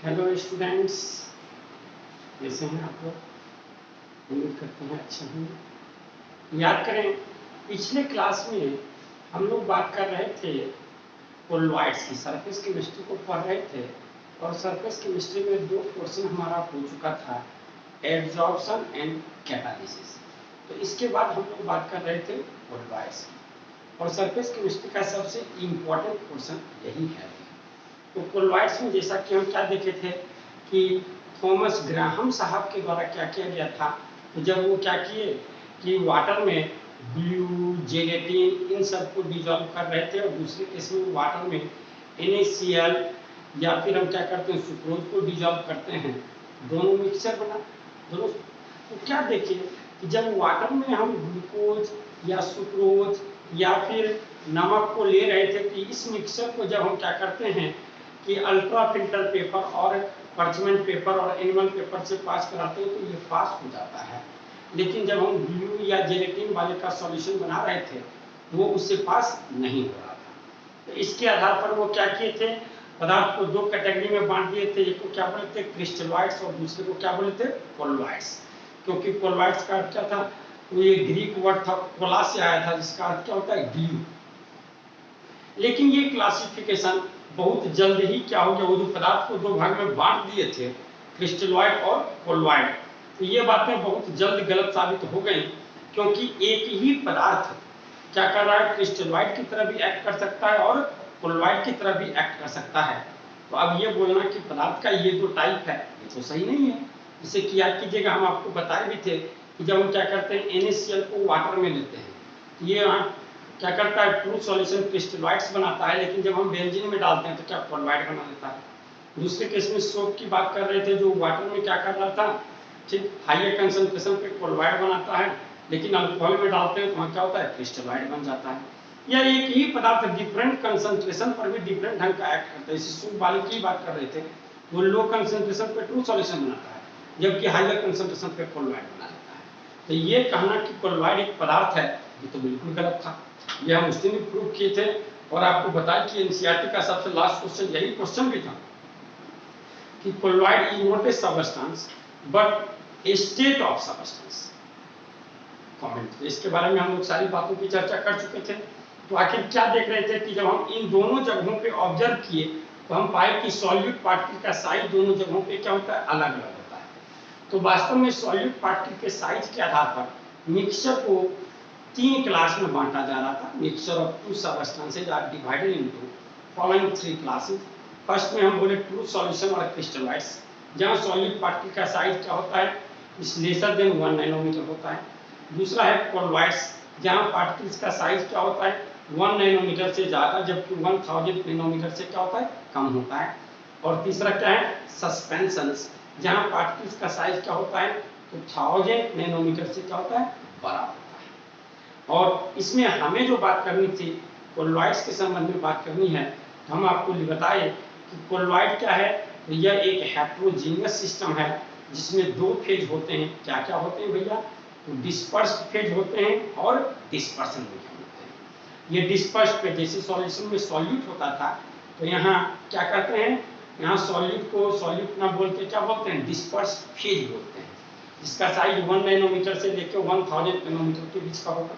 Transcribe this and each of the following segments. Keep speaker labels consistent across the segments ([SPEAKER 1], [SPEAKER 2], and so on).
[SPEAKER 1] Hello students, कैसे हैं आप लोग? उम्मीद करते हैं अच्छे होंगे। याद करें, पिछले क्लास में हम लोग बात कर रहे थे कोलॉइड्स की, सरफेस केमिस्ट्री को पढ़ रहे थे। और सरफेस केमिस्ट्री में दो पोर्शन हमारा हो चुका था, एब्जॉर्प्शन एंड कैटालिसिस। तो इसके बाद हम लोग बात कर रहे थे कोलॉइड्स की, और सरफेस केमिस्ट्री का सबसे इम्पोर्टेंट पोर्शन यही है। तो कोलॉइड्स में जैसा कि हम क्या देखे थे कि थॉमस ग्राहम साहब के द्वारा क्या किया गया था, तो जब वो क्या किए कि वाटर में ब्लू, जेलेटिन इन सब को डिजॉल्व कर रहे थे, और दूसरे केस में वाटर में NaCl या फिर हम क्या करते हैं सुक्रोज को डिजॉल्व करते हैं, दोनों मिक्सचर बना दोनों। तो क्या देखे कि जब वाटर में हम ग्लूकोज या सुक्रोज या फिर नमक को ले रहे थे, कि इस मिक्सचर को जब हम क्या करते हैं कि अल्ट्रा फिल्टर पेपर और पर्चमेंट पेपर और एनिमल पेपर से पास कराते हैं, तो ये पास हो जाता है। लेकिन जब हम ब्लू या जेलेटिन वाले का सॉल्यूशन बना रहे थे, वो उससे पास नहीं हो रहा था। तो इसके आधार पर वो क्या किए थे, पदार्थ को दो कैटेगरी में बांट दिए थे। एक को क्या बोले थे क्रिस्टलॉइड्स, और दूसरे को क्या बोले थे कोलॉइड्स। क्योंकि कोलॉइड्स का अर्थ क्या था, वो ये ग्रीक वर्ड था, कोला से आया था, जिसका अर्थ क्या होता है ग्लू। लेकिन ये क्लासिफिकेशन बहुत जल्द ही क्या हो गया, वो जो पदार्थ को दो भाग में बांट दिए थे, क्रिस्टलॉइड और कोलॉइड, तो ये बातें बहुत जल्द गलत साबित हो गई। क्योंकि एक ही पदार्थ क्या कर रहा है, क्रिस्टलॉइड की तरह भी एक्ट कर सकता है और कोलॉइड की तरह भी एक्ट कर सकता है। तो अब ये बोलना कि पदार्थ का ये दो टाइप है, ये तो सही नहीं है। जिससे कि याद कीजिएगा, हम आपको बताए भी थे कि जब हम क्या करते हैं NaCl को वाटर में लेते हैं, तो ये क्या करता है ट्रू सॉल्यूशन क्रिस्टलॉइड्स बनाता है, लेकिन जब हम बेंजीन में डालते हैं तो क्या कोलॉइड बना देता है। दूसरे केस में सोप की बात कर रहे थे, जो वाटर में क्या कर रहा था, ठीक हाइयर कंसंट्रेशन पे कोलॉइड बनाता है, लेकिन अल्कोहल में डालते हैं तो वहाँ क्या होता है क्रिस्टलॉइड बन जाता है। या एक ही पदार्थ डिफरेंट कंसंट्रेशन पर भी डिफरेंट ढंग का एक्ट करता है। इसी सोप वाले की बात कर रहे थे, वो लो कंसंट्रेशन पे ट्रू सॉल्यूशन बनाता है, जबकि हाइयर कंसंट्रेशन पे कोलॉइड बना देता है। तो ये कहना कि कोलॉइड एक पदार्थ है, ये तो बिल्कुल गलत था। ये हम उस दिन भी प्रूव किए थे, और आपको बताया कि NCERT का सबसे लास्ट क्वेश्चन यही क्वेश्चन भी था कि colloid is not a substance but A state of substance. Comment, इसके बारे में हम लोग सारी बातों की चर्चा कर चुके थे। तो आखिर क्या देख रहे थे कि जब हम इन दोनों जगहों पे ऑब्जर्व किए, तो हम पाए कि सॉल्यूट पार्टिकल का साइज दोनों जगहों पे क्या होता है, अलग अलग होता है। तो वास्तव में सॉल्यूट पार्टिकल के साइज के आधार पर मिक्सचर को तीन क्लास में बांटा जा रहा था। Mixture of two substances are divided into following three classes. First में हम बोले ट्रू सॉल्यूशन और क्रिस्टलॉइड्स, जहां सॉलिड पार्टिकल का साइज क्या होता है, इस लेसर देन 1 नैनोमीटर होता है। दूसरा है कोलॉइड्स, जहां पार्टिकल्स का साइज क्या होता है 1 नैनोमीटर से ज्यादा, जबकि 1000 नैनोमीटर से क्या होता है कम होता है। और तीसरा क्या है सस्पेंशंस, जहां पार्टिकल्स का साइज क्या होता है तो 1000 नैनोमीटर से क्या होता है बड़ा होता है। और इसमें हमें जो बात करनी थी कोलॉइड्स के संबंध में बात करनी है, तो हम आपको बताए कि कोलॉइड क्या है, तो यह एक हेट्रोजीनियस सिस्टम है जिसमें दो फेज होते हैं। क्या क्या होते हैं भैया, तो डिस्पर्स्ड फेज होते हैं और डिस्पर्सन फेज होते हैं। ये डिस्पर्स्ड फेज जैसे सॉल्यूशन में सॉल्यूट होता था, तो यहाँ क्या करते हैं, यहाँ सॉल्यूट को सॉल्यूट ना बोल के क्या बोलते हैं डिस्पर्स्ड फेज बोलते हैं, जिसका साइज 1 नैनोमीटर से लेकर 1000 नैनोमीटर के बीच का होगा।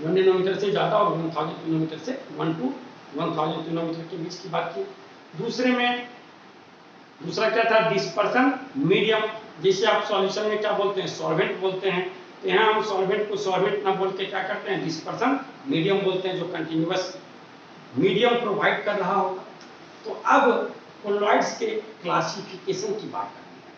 [SPEAKER 1] 1 नैनोमीटर से ज्यादा और 1000 नैनोमीटर से 1 to 1000 नैनोमीटर के बीच की बात की। दूसरा क्या था डिस्पर्सन मीडियम, जैसे आप सॉल्यूशन में क्या बोलते हैं सॉल्वेंट बोलते हैं, तो यहाँ हम सॉल्वेंट को सॉल्वेंट ना बोल के क्या करते हैं डिस्पर्सन मीडियम बोलते हैं, जो कंटिन्यूअस मीडियम प्रोवाइड कर रहा होगा। तो अब कोलॉइड्स के क्लासिफिकेशन की बात करनी है।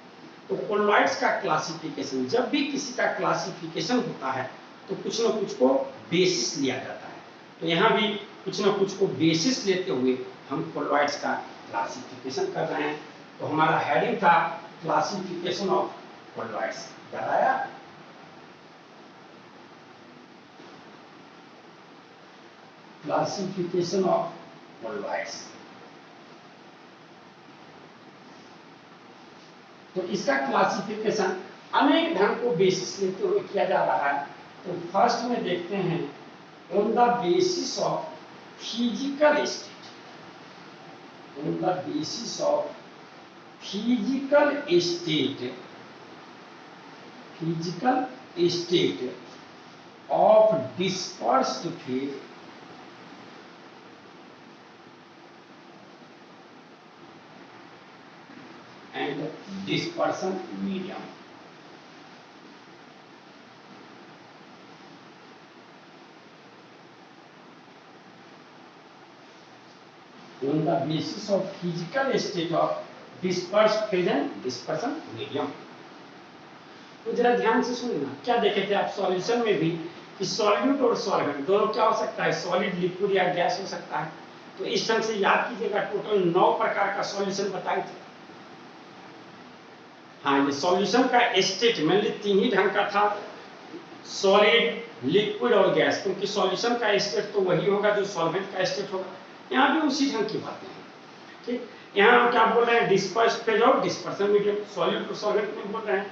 [SPEAKER 1] तो कोलॉइड्स का क्लासिफिकेशन, जब भी किसी का क्लासिफिकेशन होता है तो कुछ ना कुछ को बेसिस लिया जाता है। तो यहाँ भी कुछ ना कुछ को बेसिस लेते हुए हम कोलॉइड्स का क्लासिफिकेशन कर रहे हैं। तो हमारा हेडिंग था क्लासिफिकेशन ऑफ कोलॉइड्स, याद आया? Classification of colloids. तो इसका क्लासिफिकेशन अनेक ढंग को बेसिस लेते हुए किया जा रहा है। तो फर्स्ट में देखते हैं on the basis of physical state. on the basis of physical state of dispersed phase and dispersion medium. On the basis of physical state of dispersed phase and dispersion medium. तो जरा ध्यान से सुनना, क्या देखे थे आप सॉल्यूशन में भी कि सॉल्यूट और सॉल्वेंट दोनों क्या हो सकता है, सॉलिड, लिक्विड या गैस हो सकता है। तो इस ढंग से याद कीजिएगा, टोटल 9 प्रकार का सॉल्यूशन बताए थे। हाँ, ये सॉल्यूशन का स्टेट मेनली 3 ही ढंग का था, सॉलिड, लिक्विड और गैस, क्योंकि सॉल्यूशन का स्टेट तो वही होगा जो सॉल्वेंट का स्टेट होगा। यहाँ भी उसी ढंग की बातें हैं। ठीक, यहाँ हम क्या बोल रहे हैं, डिस्पर्स्ड फेज और डिस्पर्सन मीडियम, सॉलिड और सॉल्वेंट में बोल रहे हैं।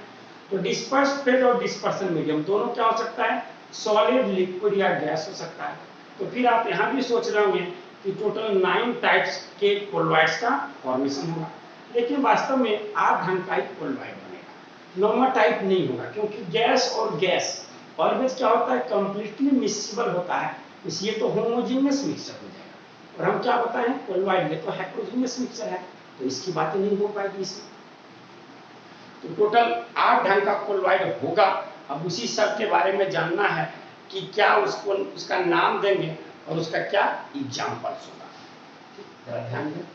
[SPEAKER 1] तो डिस्पर्स्ड फेज और डिस्पर्सन मीडियम दोनों क्या हो सकता है, सॉलिड, लिक्विड या गैस हो सकता है। तो फिर आप यहाँ भी सोच रहे होंगे कि टोटल 9 टाइप्स के कोलॉइड्स का फॉर्मेशन होगा, लेकिन वास्तव में 8 ढंग का ही कोलॉइड बनेगा, 9वां टाइप नहीं होगा, क्योंकि गैस और गैस ऑलवेज क्या होता है, कंप्लीटली मिक्सिबल होता है, इसलिए तो होमोजेनियस मिक्सचर हो जाएगा। और हम क्या बताएं, कोलॉइड, ये तो हेटेरोजेनियस मिक्सचर है, तो इसकी बातें नहीं हो पाएगी इसमें। तो टोटल 8 ढंग का कोलॉइड होगा। अब उसी सब के बारे में जानना है कि क्या उसको उसका नाम देंगे और उसका क्या एग्जाम्पल्स होगा। जरा ध्यान दें।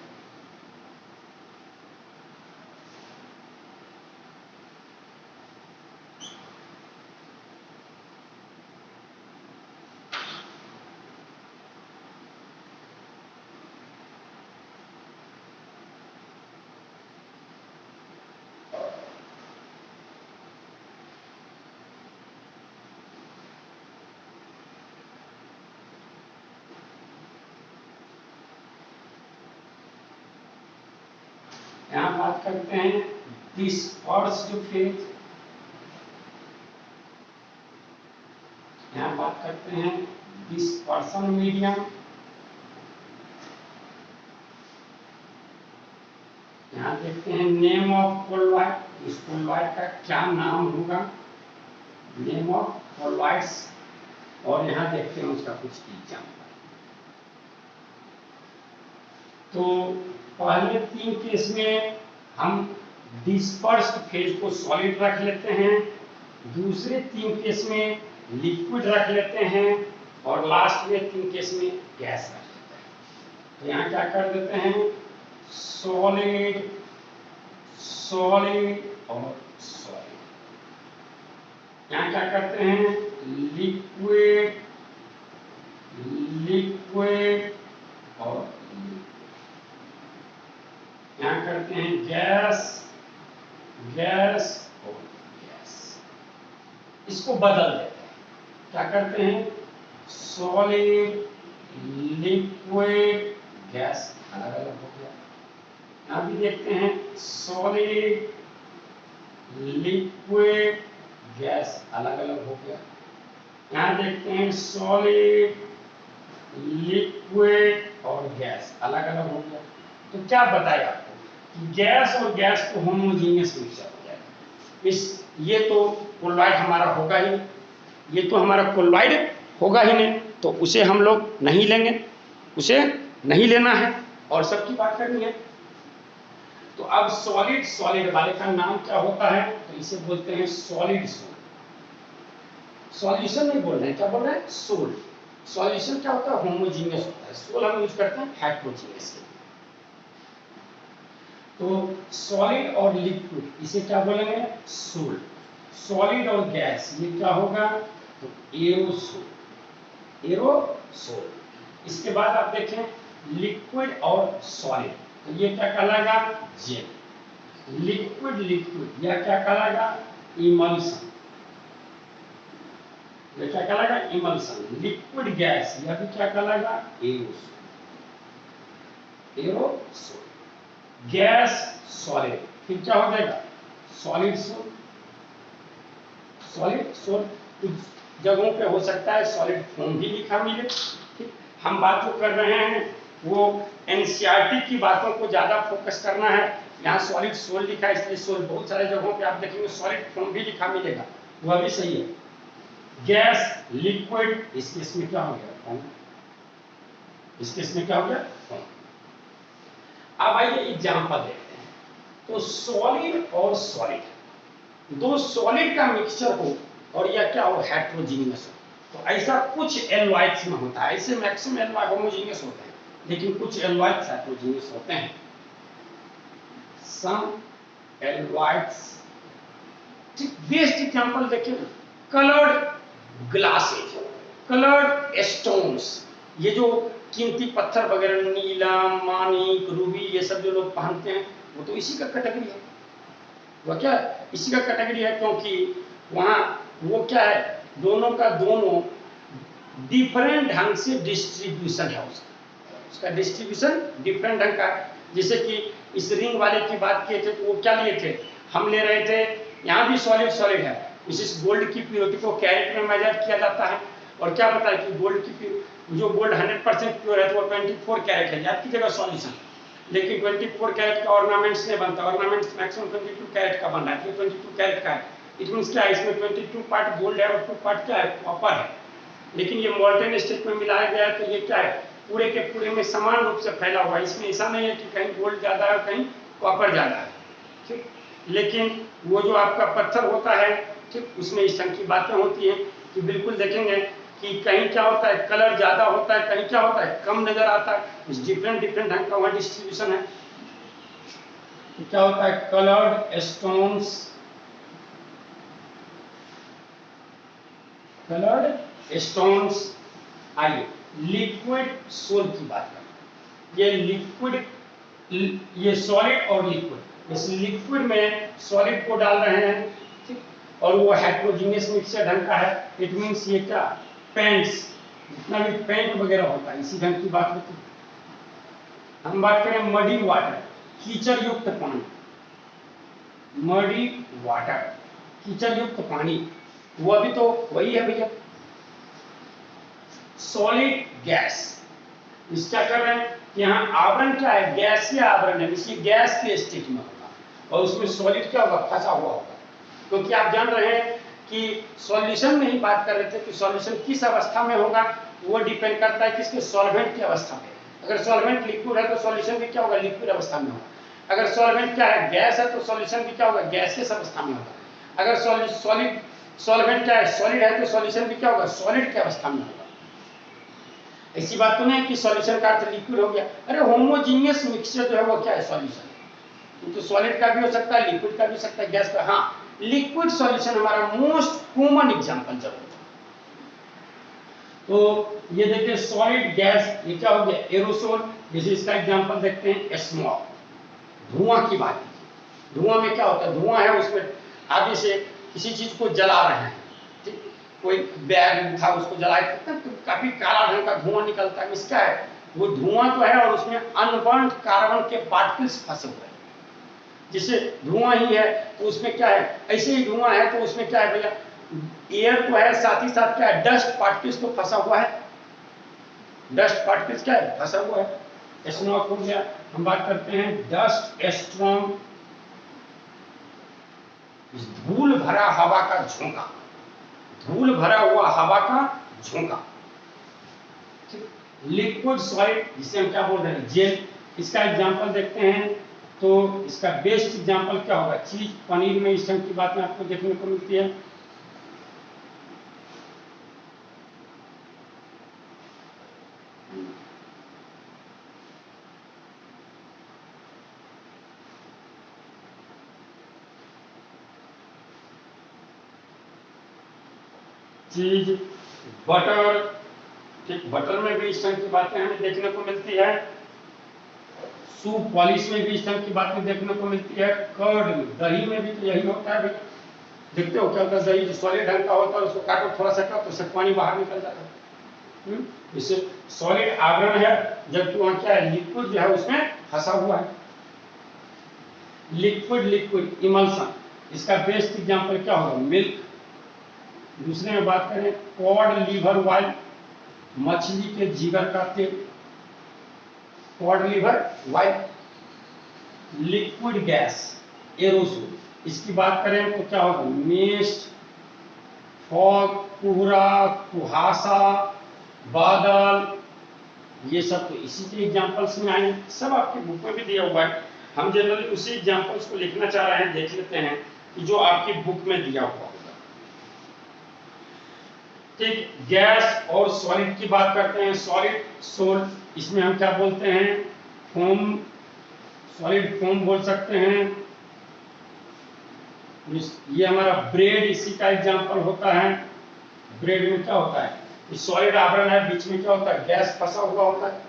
[SPEAKER 1] यहाँ बात करते हैं डिस्पर्स्ड फेज, यहाँ बात करते हैं डिस्पर्सन मीडियम, यहाँ देखते हैं नेम ऑफ कोलॉइड, इस कोलॉइड का क्या नाम होगा, नेम ऑफ कोलॉइड्स, और यहाँ देखते हैं उसका कुछ एग्जाम्पल। तो पहले 3 केस में हम डिस्पर्स्ड फेज को सॉलिड रख लेते हैं, दूसरे 3 केस में लिक्विड रख लेते हैं, और लास्ट में 3 केस में गैस रख लेते हैं। तो यहाँ क्या कर देते हैं, सॉलिड, सॉलिड और सॉलिड। यहाँ क्या करते हैं, लिक्विड, लिक्विड और यहाँ करते हैं गैस, गैस और गैस। इसको बदल देते हैं, क्या करते हैं, सॉलिड, लिक्विड, गैस, अलग अलग हो गया। यहाँ भी देखते हैं सॉलिड, लिक्विड, गैस, अलग अलग हो गया। यहाँ देखते हैं सॉलिड, लिक्विड और गैस, अलग अलग हो गया। तो क्या बताया आपको कि गैस और गैस को होमोजेनियस मिक्सचर हो जाएगा। इस ये तो कोलॉइड हमारा होगा ही, ये तो हमारा कोलॉइड होगा ही नहीं, तो उसे हम लोग नहीं लेंगे, उसे नहीं लेना है और सबकी बात करनी है। तो अब सॉलिड, सॉलिड वाले का नाम क्या होता है, तो इसे बोलते हैं सॉलिड सोल। सॉल्यूशन नहीं बोल रहे हैं, क्या बोल रहे हैं, सोल। सॉल्यूशन क्या होता है, होमोजेनियस होता है, सोल हम यूज करते हैं हेटेरोजेनियस। तो सॉलिड और लिक्विड इसे क्या बोलेंगे, सोल। सॉलिड और गैस ये क्या होगा, तो एरोसोल, एरोसोल। इसके बाद आप देखें लिक्विड और सॉलिड, तो ये क्या कहलाएगा, जेल। लिक्विड, लिक्विड यह क्या कहलाएगा, इमल्सन, ये क्या कहलाएगा, इमल्सन। लिक्विड गैस यह भी क्या कहलाएगा, एरोसोल, एरोसोल। गैस, सॉलिड, फिर क्या हो जाएगा, सॉलिड सोल, सॉलिड सोल। कुछ जगहों पे हो सकता है सॉलिड फोम भी लिखा मिले। ठीक, हम बात जो कर रहे हैं वो एनसीईआरटी की बातों को ज्यादा फोकस करना है। यहाँ सॉलिड सोल लिखा है, इसलिए सोल बहुत सारे जगहों पे आप देखेंगे सॉलिड फॉर्म भी लिखा मिलेगा, वह भी सही है। गैस, लिक्विड, इस केस में क्या हो गया फॉर्म, इस केस में क्या हो गया फॉर्म। अब आइए एग्जाम्पल देखते हैं। तो सॉलिड और सॉलिड, दो सॉलिड का मिक्सचर हो और यह क्या हो, हेट्रोजीनियस हो, तो ऐसा कुछ एलॉइड्स में होता है। ऐसे मैक्सिमम एलॉइड होमोजीनियस होते हैं, लेकिन कुछ एलॉइड्स हेट्रोजीनियस होते हैं। सम एलॉइड्स, बेस्ट एग्जांपल देखिए, कलर्ड ग्लासेस, कलर्ड स्टोन्स, ये जो कीमती पत्थर वगैरह नीलम, मानिक, रूबी, ये सब जो लोग पहनते हैं वो तो इसी का कैटेगरी है। वह क्या इसी का कैटेगरी है, क्योंकि वहां वो क्या है, दोनों का दोनों डिफरेंट ढंग से डिस्ट्रीब्यूशन है, उसका डिस्ट्रीब्यूशन डिफरेंट ढंग का है। जैसे कि इस रिंग वाले की बात किए थे, तो वो क्या लिए थे, हम ले रहे थे, यहाँ भी सॉलिड सॉलिड है, इस गोल्ड की प्योरिटी को कैरेट में मेजर किया जाता है, और क्या पता है कि गोल्ड की जो गोल्ड 100% प्योर है तो वो 24 कैरेट है, याद कीजिएगा सॉल्यूशन। लेकिन 24 कैरेट का ऑर्नामेंट्स नहीं बनता, ऑर्नामेंट्स मैक्सिमम 22 कैरेट का बन रहा है, 22 कैरेट का है। इट मींस क्या है, इसमें 22 पार्ट गोल्ड है और 2 पार्ट क्या है, कॉपर है। लेकिन ये मोल्टेन स्टेट में मिलाया गया है, तो ये क्या है, पूरे के पूरे में समान रूप से फैला हुआ है। इसमें ऐसा नहीं है कि कहीं गोल्ड ज्यादा है कहीं कॉपर ज्यादा है, ठीक। लेकिन वो जो आपका पत्थर होता है, ठीक, उसमें इस ढंग की बातें होती हैं कि बिल्कुल देखेंगे कि कहीं क्या होता है, कलर ज्यादा होता है, कहीं क्या होता है, कम नजर आता है। डिफरेंट डिफरेंट ढंग का वहां डिस्ट्रीब्यूशन है। क्या होता है, कलर्ड स्टोन्स, कलर्ड स्टोन्स। आइए लिक्विड सोल की बात करें। ये लिक्विड, ये सॉलिड और लिक्विड, इस लिक्विड में सॉलिड को डाल रहे हैं, ठीक, और वो हेट्रोजीनियस मिक्सचर ढंग का है। इट मींस ये क्या, पेंट्स, जितना भी पेंट वगैरह होता है इसी ढंग की बात होती है। हम बात करें मडी वाटर, कीचड़ युक्त पानी, मडी वाटर, कीचड़ युक्त पानी, वो भी तो वही है भैया। सॉलिड गैस, इस क्या कर रहे हैं, यहाँ आवरण क्या है, गैसीय आवरण है, इसी गैस के स्टेट में होगा, और उसमें सॉलिड क्या होगा, फंसा हुआ होगा। क्योंकि आप जान रहे हैं कि सॉल्यूशन में ही बात कर रहे थे कि सॉल्यूशन किस अवस्था में होगा, वो डिपेंड करता है किसके, सॉल्वेंट की अवस्था में। अगर सॉल्वेंट लिक्विड है तो सॉल्यूशन भी क्या होगा, लिक्विड अवस्था में होगा। अगर सॉल्वेंट क्या है, गैस है, तो सॉल्यूशन भी क्या होगा, गैसियस अवस्था में होगा। अगर सॉलिड सॉल्वेंट क्या है, सॉलिड है, तो सॉल्यूशन भी क्या होगा, सॉलिड की अवस्था में होगा। ऐसी बात तो नहीं कि सॉल्यूशन का अर्थ लिक्विड हो गया। अरे होमोजीनियस मिक्सचर जो है वो क्या है, सॉल्यूशन। तो सॉलिड का भी हो सकता है, लिक्विड का भी हो सकता है, गैस का। हाँ, लिक्विड सॉल्यूशन हमारा मोस्ट कॉमन एग्जांपल जरूर। तो ये देखिए सॉलिड गैस, ये क्या हो गया, एरोसोल। जैसे इसका एग्जांपल देखते हैं, स्मोक, धुआं की बात कीजिए। धुआं में क्या होता है, धुआं है, उसमें आप जैसे किसी चीज को जला रहे हैं, ठीक, कोई बैग था उसको जलाए तो काफी काला रंग का धुआं निकलता है। इसका है, वो धुआं तो है और उसमें अनबर्न्ड कार्बन के पार्टिकल्स फंसे हुए हैं। जिसे धुआं ही है तो उसमें क्या है, ऐसे ही धुआं है तो उसमें क्या है भैया, एयर तो है, साथ ही साथ क्या है, डस्ट पार्टिकल्स तो फंसा हुआ है। डस्ट पार्टिकल्स क्या है, फंसा हुआ है। स्मोक हो गया। हम बात करते हैं डस्ट स्टॉर्म, धूल भरा हवा का झोंका, धूल भरा हुआ हवा का झोंका। लिक्विड सॉलिड, जिसे हम क्या बोल रहे हैं, जेल। इसका एग्जांपल देखते हैं, तो इसका बेस्ट एग्जांपल क्या होगा, चीज पनीर में इस ढंग की बात में आपको देखने को मिलती है। चीज, बटर, ठीक, बटर में भी इस ढंग की बातें हमें देखने को मिलती है। सूप पॉलिश में भी इस ढंग की बातें देखने को मिलती है। कर्ड में, दही में भी तो यही होता है भैया। देखते हो क्या होता है, दही सॉलिड ढंग का होता है, उसको काटो थोड़ा सा काटो, उससे पानी बाहर निकल जाता है। इससे सॉलिड आवरण है, जबकि वहां क्या है, लिक्विड जो है उसमें फंसा हुआ है। लिक्विड लिक्विड इमल्सन, इसका बेस्ट एग्जांपल क्या होगा, मिल्क। दूसरे में बात करें, कॉड लिवर ऑयल, मछली के जिगर का तेल। quad liver white liquid gas aerosol. इसकी बात करें तो क्या होगा, मिस्ट, फॉग, कोहरा, कुहासा, बादल, ये सब तो इसी के एग्जांपल्स में आए, सब आपकी बुक में भी दिया हुआ है। हम जनरली उसी एग्जांपल्स को लिखना चाह रहे हैं, देख लेते हैं कि जो आपकी बुक में दिया हुआ होगा। ठीक, गैस और सॉलिड की बात करते हैं। सॉलिड सोल, इसमें हम क्या बोलते हैं, फोम, सॉलिड फोम बोल सकते हैं। ये हमारा ब्रेड इसी का एग्जांपल होता है। ब्रेड में क्या होता है, ये सॉलिड आवरण है, बीच में क्या होता है, गैस फंसा हुआ होता है,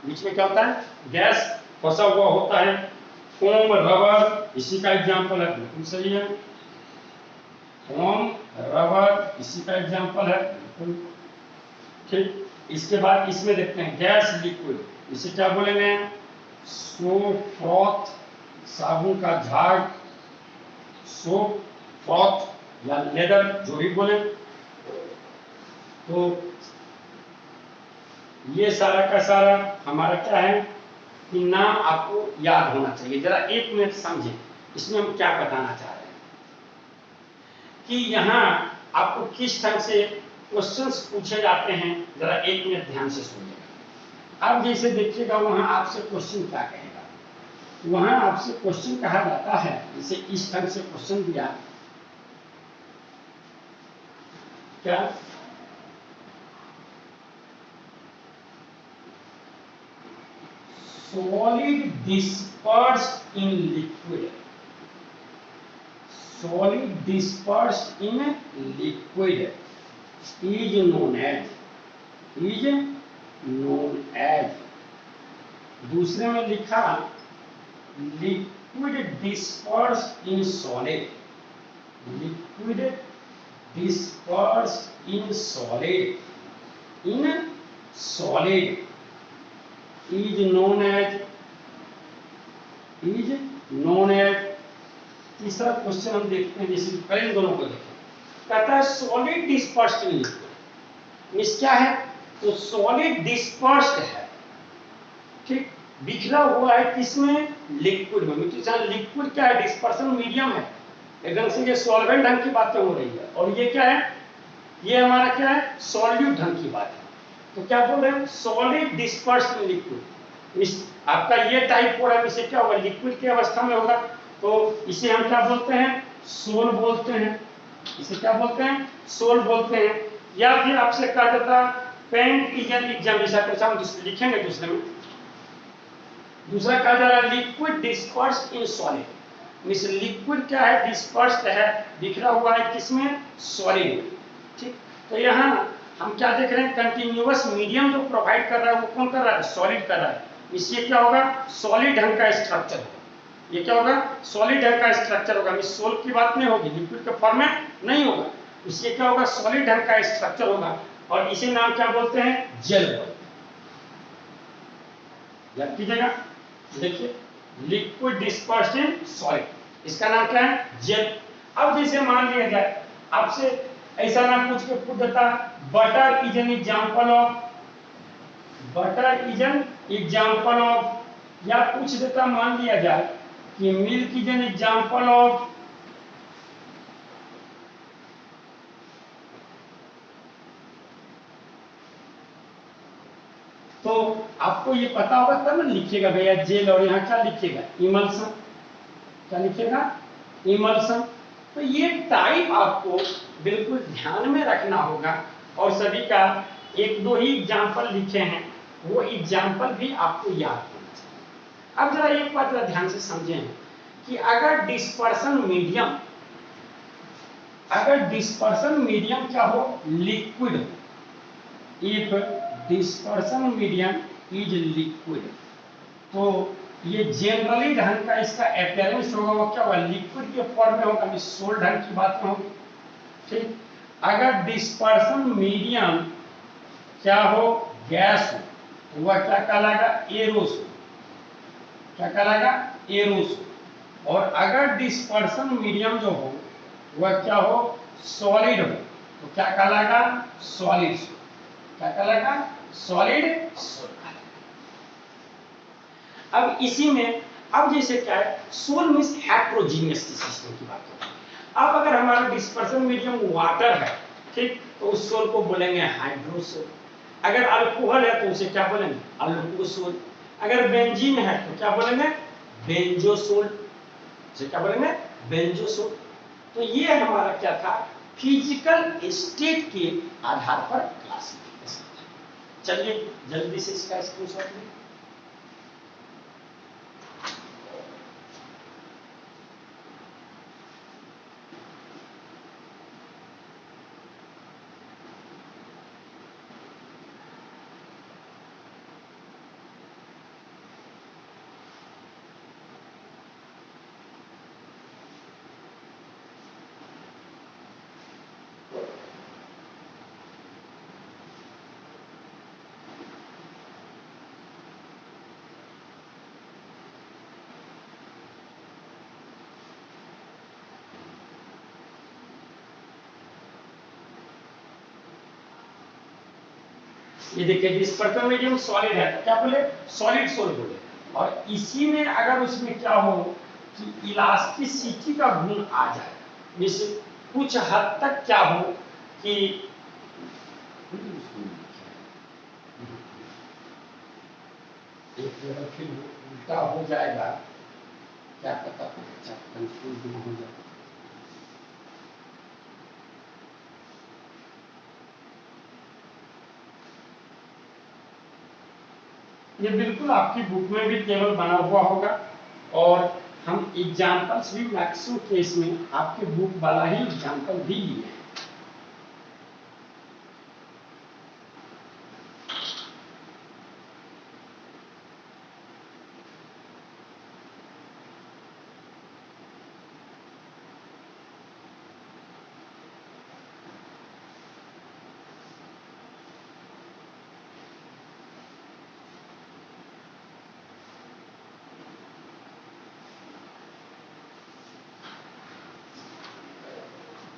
[SPEAKER 1] बीच में क्या होता है, गैस फंसा हुआ होता है। फोम, रबर इसी का एग्जांपल है, बिल्कुल सही है। फोम, रबर इसी का एग्जांपल है, बिल्कुल ठीक। इसके बाद इसमें देखते हैं गैस लिक्विड, इसे क्या बोलेंगे, सोप, फ्रॉथ, साबुन का झाग, सोप, फ्रॉथ या लेदर, जो भी बोले। तो ये सारा का सारा हमारा क्या है कि नाम आपको याद होना चाहिए। जरा एक मिनट समझें, इसमें हम क्या बताना चाह रहे हैं कि यहाँ आपको किस ढंग से क्वेश्चंस पूछे जाते हैं, जरा एक मिनट ध्यान से सुनिएगा। अब जैसे देखिएगा वहां आपसे क्वेश्चन क्या कहेगा, वहां आपसे क्वेश्चन कहा जाता है, जैसे इस ढंग से क्वेश्चन दिया, क्या solid dispersed in liquid, solid dispersed in liquid is known as, दूसरे में लिखा liquid dispersed in solid, liquid dispersed in solid, in solid is known as, तीसरा क्वेश्चन हम देखते हैं, जैसे पहले दोनों को देखें, कहता है solid dispersed in liquid, means क्या है, तो सॉलिड डिस्पर्स्ड है, ठीक, बिखरा हुआ है किसमें, लिक्विड में। मतलब लिक्विड क्या है, डिस्पर्सन मीडियम है, एकदम से ये सॉल्वेंट ढंग की बातें हो रही है, और ये क्या है, ये हमारा क्या है, सॉल्यूट ढंग की बात है। तो क्या बोल रहे हैं, सॉलिड डिस्पर्स्ड इन लिक्विड, आपका ये टाइप हो रहा है, इसे क्या होगा, लिक्विड की अवस्था में होगा, तो इसे हम क्या बोलते हैं, सोल बोलते हैं, इसे क्या बोलते हैं, सोल बोलते हैं। या फिर आपसे कहा जाता पेंट इज एन एग्जाम, जैसा कुछ हम लिखेंगे दूसरे में, दूसरा कहा जा रहा है liquid dispersed in solid, means liquid क्या है, डिस्पर्स्ड है, बिखरा हुआ है किसमें, सॉलिड, ठीक। तो यहाँ हम क्या देख रहे हैं, कंटिन्यूअस मीडियम जो प्रोवाइड कर रहा है वो कौन कर रहा है, सॉलिड कर रहा है, इससे क्या होगा, सॉलिड ढंग का स्ट्रक्चर होगा, ये क्या होगा, सॉलिड ढंग का स्ट्रक्चर होगा, मींस सोल की बात नहीं होगी, लिक्विड के फॉर्म में नहीं होगा, इससे क्या होगा, सॉलिड ढंग का स्ट्रक्चर होगा, और इसे नाम क्या बोलते हैं, जेल बोलते हैं। याद कीजिएगा, देखिए लिक्विड डिस्पर्स्ड इन सॉलिड, इसका नाम क्या है, जेल। अब जैसे मान लिया जाए आपसे ऐसा ना पूछ के पूछ देता butter is an example of, butter is an example of, या पूछ देता मान लिया जाए कि milk is an example of, तो आपको ये पता होगा तब ना लिखिएगा भैया जेल, और यहाँ क्या लिखिएगा, इमल्सन, क्या लिखिएगा, इमल्सन। तो ये टाइप आपको बिल्कुल ध्यान में रखना होगा, और सभी का एक दो ही एग्जाम्पल लिखे हैं, वो एग्जाम्पल भी आपको याद होना चाहिए। अब जरा एक बात जरा ध्यान से समझें कि अगर डिस्पर्सन मीडियम, अगर डिस्पर्सन मीडियम क्या हो, लिक्विड हो, if dispersion medium is liquid, तो ये जनरली ढंग का इसका अपीयरेंस होगा, वो क्या होगा, लिक्विड के फॉर्म में होगा, सोल ढंग की बात में होगी, ठीक। अगर डिस्पर्सन मीडियम क्या हो, गैस हो, तो वह क्या कहलाएगा, एरोसोल, क्या कहलाएगा, एरोसोल। और अगर डिस्पर्सन मीडियम जो हो वह क्या हो, सॉलिड हो, तो क्या कहलाएगा, सॉलिड सोल, क्या कहलाएगा, सॉलिड सोल। अब इसी में अब जैसे क्या है, सोल मीन्स हेट्रोजीनियस सिस्टम की बात होती है। अब अगर हमारा डिस्पर्सन मीडियम वाटर है, ठीक, तो उस सोल को बोलेंगे हाइड्रोसोल। अगर अल्कोहल है तो उसे क्या बोलेंगे, अल्कोसोल। अगर बेंजीन है तो क्या बोलेंगे, बेंजोसोल। उसे क्या बोलेंगे, बेंजोसोल। तो ये हमारा क्या था, फिजिकल स्टेट के आधार पर क्लासिफिकेशन। चलिए जल्दी से इसका स्क्रीनशॉट लें। ये देखिए डिस्पर्सन मीडियम सॉलिड है तो क्या बोले, सॉलिड सोल बोले। और इसी में अगर उसमें क्या हो कि इलास्टिसिटी का गुण आ जाए, जैसे कुछ हद तक क्या हो कि एक फिर उल्टा हो जाएगा, क्या पता कंफ्यूज हो जाए। ये बिल्कुल आपकी बुक में भी टेबल बना हुआ होगा, और हम एग्जाम्पल्स भी मैक्सिमम केस में आपके बुक वाला ही एग्जाम्पल भी लिए हैं।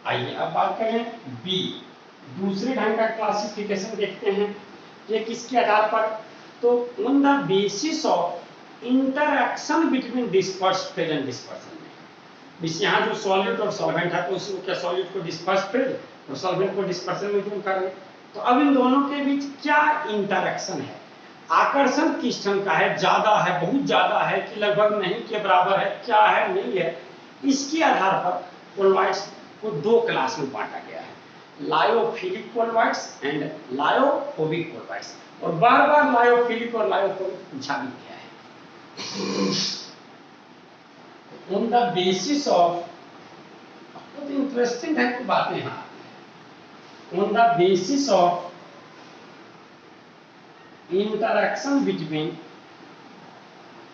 [SPEAKER 1] आइए अब बात करें बी, दूसरे ढंग का क्लासिफिकेशन देखते हैं। ये किसके आधार पर, तो on the basis of interaction between dispersed phase and dispersion. जिस यहाँ जो सॉलिड और सॉल्वेंट है तो उसको क्या सॉलिड को डिस्पर्स्ड फेज और सॉल्वेंट को डिस्पर्सन मीडियम कर रहे। तो अब इन दोनों के बीच क्या इंटरैक्शन है, आकर्षण किस ढंग का है, ज्यादा है, बहुत ज्यादा है, कि लगभग नहीं के बराबर है, क्या है, नहीं है, इसके आधार पर कोलॉइड्स को दो क्लास में बांटा गया है, lyophilic colloids and lyophobic colloids. और बार बार लायोफिलिक और लायोफोबिक पूछा भी गया है। ऑन द बेसिस ऑफ, बहुत इंटरेस्टिंग है बातें, हाँ, on the basis of interaction between,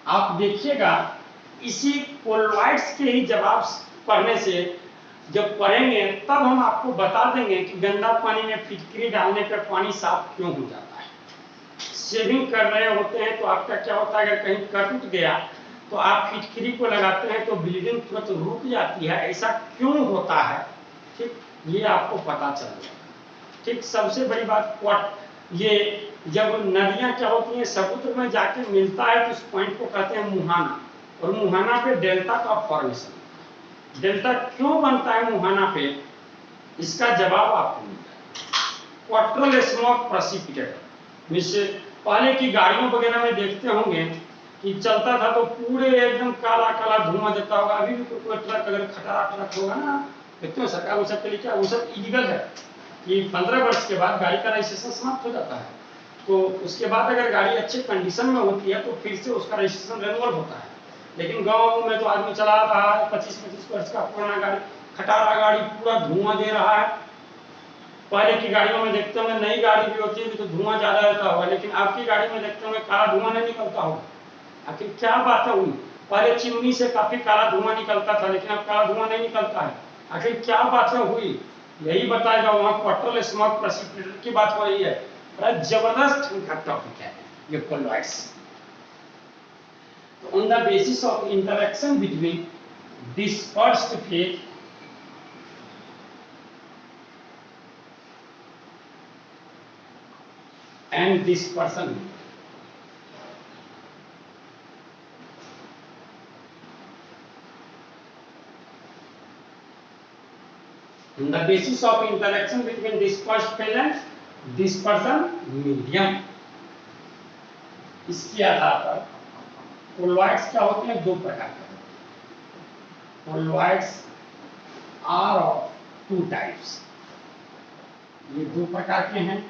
[SPEAKER 1] आप देखिएगा इसी कोलॉइड्स के ही जवाब पढ़ने से, जब पढ़ेंगे तब हम आपको बता देंगे कि गंदा पानी में फिटकरी डालने पर पानी साफ क्यों हो जाता है। शेविंग कर रहे होते हैं तो आपका क्या होता है, अगर कहीं कट उठ गया तो आप फिटकरी को लगाते हैं तो ब्लीडिंग तुरंत रुक जाती है, ऐसा क्यों होता है, ठीक, ये आपको पता चल जाएगा। ठीक, सबसे बड़ी बात, ये जब नदियां क्या होती हैं समुद्र में जाके मिलता है तो उस पॉइंट को कहते हैं मुहाना, और मुहाना पे डेल्टा का फॉर्मेशन। डेल्टा क्यों बनता है मुहाना पे, इसका जवाब आपको मिलता है क्वार्टरल स्मॉग प्रेसिपिटेट। जिससे पहले की गाड़ियों वगैरह में देखते होंगे कि चलता था तो पूरे एकदम काला काला धुआं देता होगा। अभी भी कोई ट्रक अगर खटारा ट्रक होगा ना, देखते हो सरकार वो सब के लिए क्या, वो सब इलीगल है कि 15 वर्ष के बाद गाड़ी का रजिस्ट्रेशन समाप्त हो जाता है, तो उसके बाद अगर गाड़ी अच्छे कंडीशन में होती है तो फिर से उसका रजिस्ट्रेशन रिन्यूअल होता है। लेकिन गाँव में तो आदमी चला रहा है 25-25 वर्ष का पुराना गाड़ी, खटारा गाड़ी, पूरा धुआं दे रहा है। पहले की गाड़ियों में देखते होंगे, नई गाड़ी भी होती है तो धुआं ज्यादा रहता होगा, लेकिन आपकी गाड़ी में देखते होंगे काला धुआं नहीं निकलता होगा। आखिर क्या बात है हुई, पहले चिमनी से काफी काला धुआं निकलता था लेकिन अब काला धुआं नहीं निकलता है, आखिर क्या बात है हुई, यही बताएगा वहां क्वार्टरल स्मॉग प्रेसिपिटेट की बात हो रही है। बड़ा जबरदस्त उनका टॉपिक है ये colloids. On the basis of interaction between dispersed phase and dispersion, the basis of interaction between dispersed phase and dispersion medium. इसके आधार पर कोलॉइड्स क्या होते हैं, दो प्रकार के होते हैं। Colloids are of two types, ये दो प्रकार के हैं।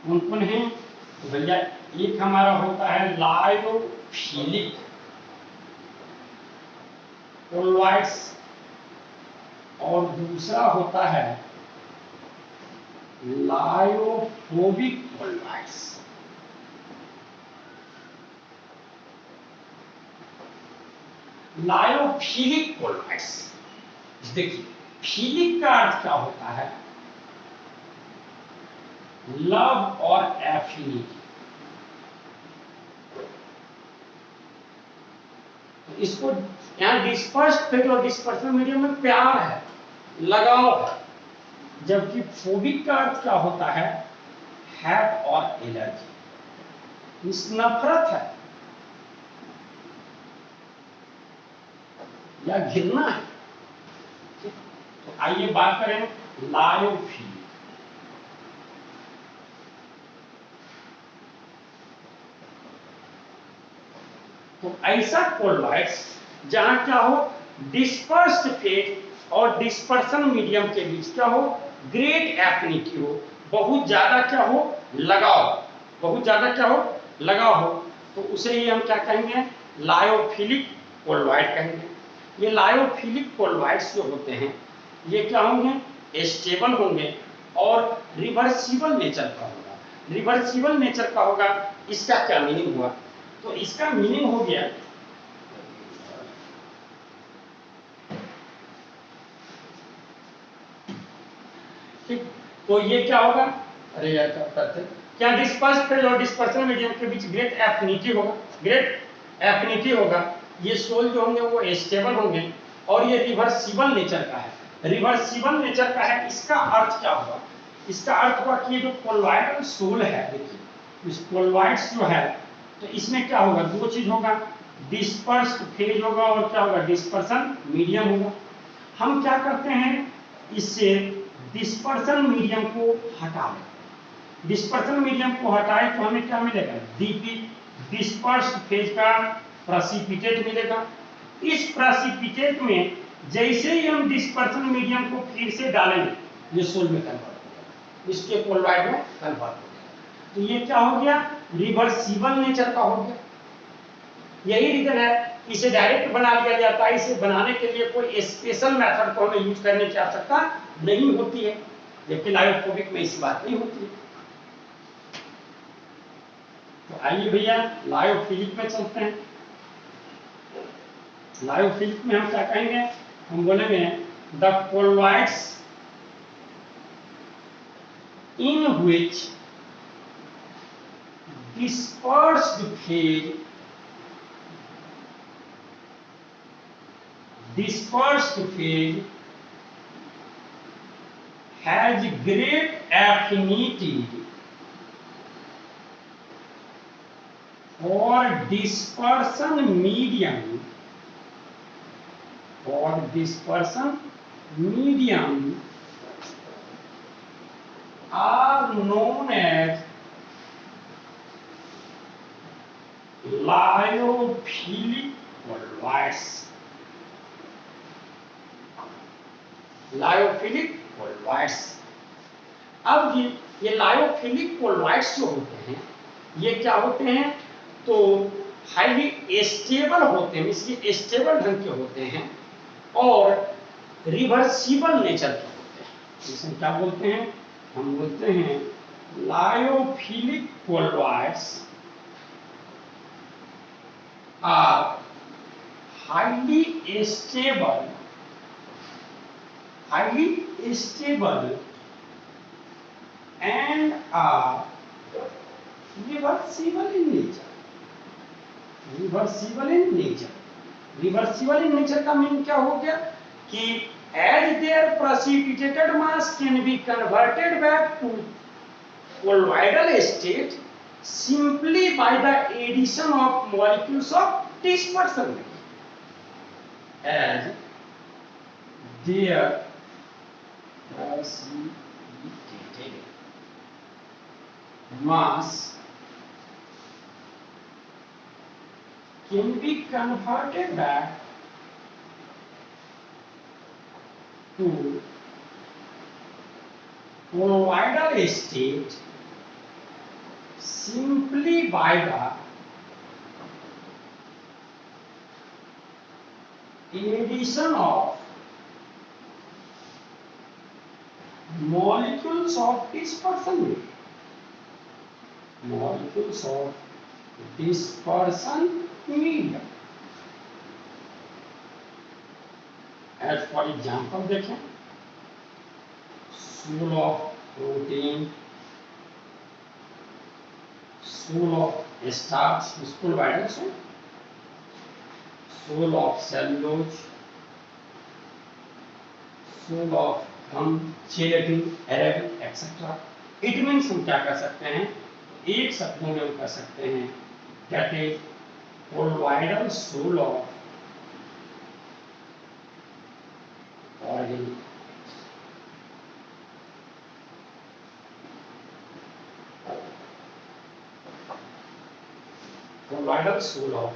[SPEAKER 1] कौन कौन हैं तो भैया, एक हमारा होता है लायोफिलिक कोलॉइड्स और दूसरा होता है लायोफोबिक कोलॉइड्स। लायोफिलिक कोलॉइड्स, देखिए फिलिक का अर्थ क्या होता है, लव और एफिनिटी। इसको यहाँ डिस्पर्स्ड फेज और डिस्पर्सन मीडियम में प्यार है, लगाव है, जबकि फोबिक का अर्थ क्या होता है, हैट और एलर्जी, इस नफरत है या घिरना है। तो आइए बात करें लायोफिलिक। तो ऐसा कोलॉइड्स जहां क्या हो, डिस्पर्स्ड फेज और डिस्पर्सन मीडियम के बीच क्या हो, ग्रेट एफिनिटी हो, बहुत ज्यादा क्या हो, लगाव, बहुत ज्यादा क्या हो, लगाव हो, तो उसे ही हम क्या कहेंगे, लायोफिलिक कोलॉइड कहेंगे। ये लायोफिलिक कोलॉइड्स जो होते हैं ये क्या होंगे, स्टेबल होंगे और रिवर्सिबल नेचर का होगा। रिवर्सिबल नेचर का होगा, इसका क्या मीनिंग हुआ, तो इसका मीनिंग हो गया, ठीक, तो ये क्या होगा, अरे यार क्या करते, क्या डिस्पर्स्ड फेज और डिस्पर्सन मीडियम के बीच ग्रेट एफिनिटी होगा, ग्रेट एफिनिटी होगा। ये सोल जो होंगे वो स्टेबल होंगे और ये रिवर्सिबल नेचर का है, रिवर्सिबल नेचर का है। इसका अर्थ क्या हुआ, इसका अर्थ हुआ कि ये जो कोलॉइडल सोल है, देखिए इस कोलॉइड्स जो है तो इसमें क्या होगा, दो चीज होगा, डिस्पर्स्ड फेज होगा और क्या होगा, डिस्पर्सन मीडियम होगा। हम क्या करते हैं, इससे डिस्पर्सन मीडियम को हटा दें। डिस्पर्सन मीडियम को हटाए तो हमें क्या मिलेगा, डिस्पर्स्ड फेज का प्रेसिपिटेट मिलेगा। इस प्रेसिपिटेट में जैसे ही हम डिस्पर्सन मीडियम को फिर से डालेंगे ये सोल में कन्वर्ट हो जाएगा, इसके कोलॉइड में कन्वर्ट हो जाएगा। तो ये क्या हो गया, रिवर्सिबल नेचर का हो गया। यही रीजन है इसे डायरेक्ट बना लिया जाता है, इसे बनाने के लिए कोई स्पेशल मेथड को हमें यूज करने की आवश्यकता नहीं होती है, जबकि लायोफोबिक में ऐसी बात नहीं होती है। तो आइए भैया लायोफिलिक में चलते हैं। लायोफिलिक में हम क्या कहेंगे, हम बोलेंगे the colloids in which dispersed phase has great affinity for dispersion medium, are known as lyophilic colloids. Lyophilic colloids, अब ये लायोफिलिक कोलॉइड्स जो होते हैं ये क्या होते हैं, तो हाईली स्टेबल होते हैं, इसलिए स्टेबल ढंग के होते हैं और रिवर्सिबल नेचर के होते हैं। इसे क्या बोलते हैं, हम बोलते हैं lyophilic colloids are highly stable and are reversible in nature। Reversible in nature का मीनिंग क्या हो गया कि as their precipitated mass can be converted back to colloidal state simply by the addition of molecules of dispersion, as their precipitated mass can be converted back to colloidal state simply by the addition of molecules of dispersion medium. Molecules of dispersion medium. As for example, देखें sool of protein, sool of starch, spool vital sool of cellulose, sool of gelatin, arabic, etc. It means हम क्या कर सकते हैं, एक शब्द में हम कर सकते हैं that is colloidal sool of organic. Colloidal sool of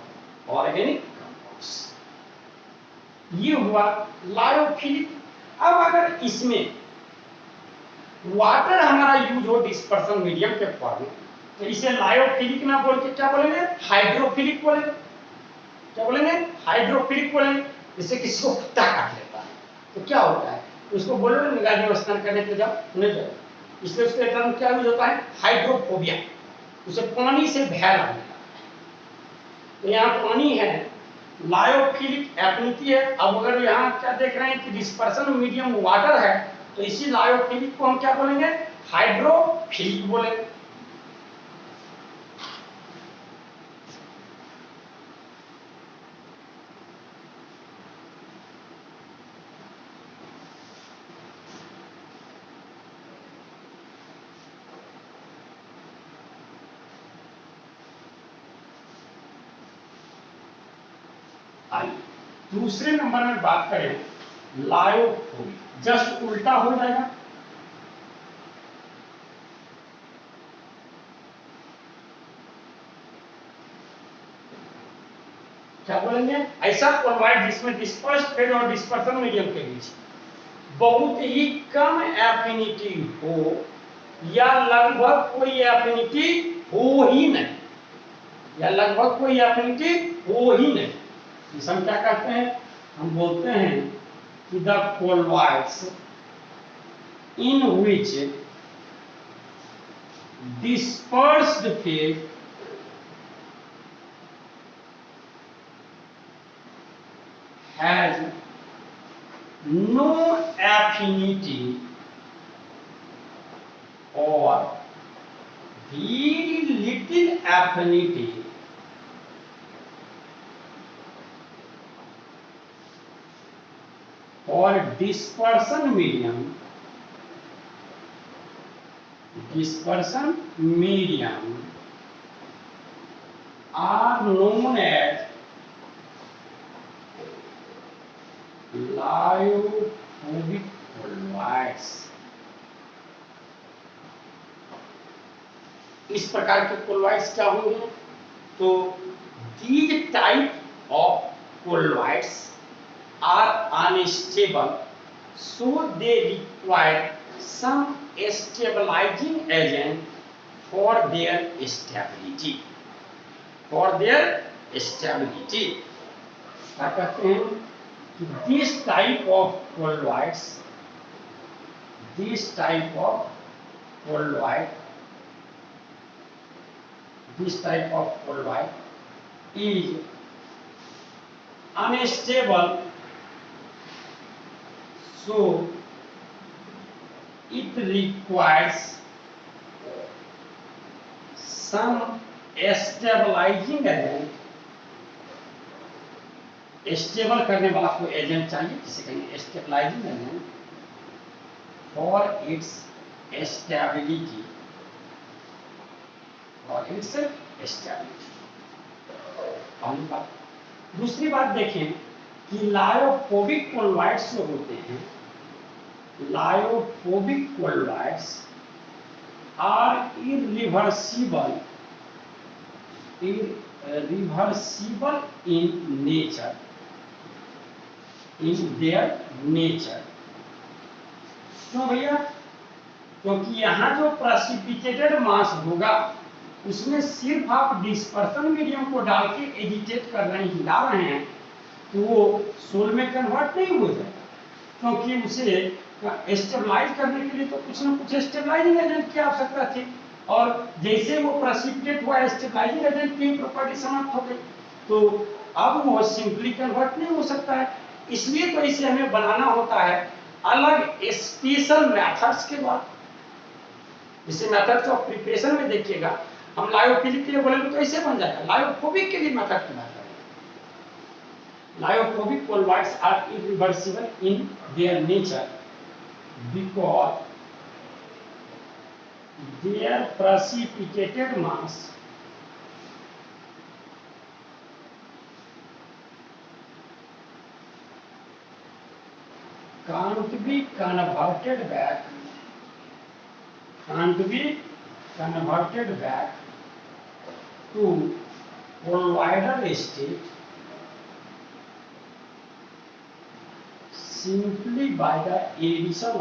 [SPEAKER 1] organic compounds. ये हुआ लायोफिलिक. अब अगर इसमें वाटर हमारा यूज हो डिस्पर्सन मीडियम के फॉर्म में, तो इसे लायोफिलिक ना बोल के क्या बोलेंगे, हाइड्रोफिलिक बोलेंगे. क्या बोलेंगे, हाइड्रोफिलिक बोलेंगे. जैसे किसी को कुत्ता काट लेता है तो क्या होता है, उसको बोलो निगाह में स्नान करने के जब नहीं जाए, इसलिए उसके टर्म क्या यूज होता है, हाइड्रोफोबिया. उसे पानी से भय लगने लगता है. तो यहाँ पानी है, लायोफिलिक एफिनिटी है. अब अगर यहाँ क्या देख रहे हैं कि डिस्पर्सन मीडियम वाटर है, तो इसी लायोफिलिक को हम क्या बोलेंगे, हाइड्रोफिलिक बोलेंगे. दूसरे नंबर में बात करें लायोफोबिक, जस्ट उल्टा हो जाएगा. क्या बोलेंगे, ऐसा कोलॉइड जिसमें डिस्पर्स्ड फेज और डिस्पर्सन मीडियम के बीच बहुत ही कम एफिनिटी हो या लगभग कोई एफिनिटी हो ही नहीं, या लगभग कोई एफिनिटी हो ही नहीं. इसे हम क्या कहते हैं, हम बोलते हैं कि the colloids in which dispersed phase has no affinity or very little affinity for dispersion medium are known as lyophobic colloids. इस प्रकार के colloids क्या होंगे, तो these type of colloids are unstable, so they require some stabilizing agent for their stability. For their stability, क्या कहते हैं कि this type of colloids is unstable, so it requires some stabilizing agent. Stable करने वाला कोई agent चाहिए, जिसे कहेंगे stabilizing agent, for its stability. पहली बात. दूसरी बात देखें कि लायोफोबिक कोलॉइड्स जो होते हैं lyophobic colloids are irreversible in nature, in their nature। क्यों भैया? क्योंकि यहाँ जो प्रेसिपिटेटेड मास होगा उसमें सिर्फ आप डिस्पर्सन मीडियम को डाल के एजिटेट कर रहे हैं, हिला रहे हैं, तो वो सोल में कन्वर्ट नहीं हो जाएगा, क्योंकि उसे स्टेबलाइज करने के लिए तो कुछ ना कुछ स्टेबलाइजिंग एजेंट की आवश्यकता थी, और जैसे वो प्रेसिपिटेट हुआ स्टेबलाइजिंग एजेंट की प्रॉपर्टी समाप्त हो गई, तो अब वो सिंपली कन्वर्ट नहीं हो सकता है। इसलिए तो इसे हमें बनाना होता है अलग स्पेशल मेथड्स के द्वारा। जैसे मेथड्स ऑफ प्रिपरेशन में देखिएगा, हम लायोफिलिक के लिए बोलेंगे तो ऐसे बन जाएगा, लायोफोबिक के लिए मेथड की बात करें। Lyophobic colloids are irreversible in their nature because their precipitated mass can't be converted back to colloidal state simply by the addition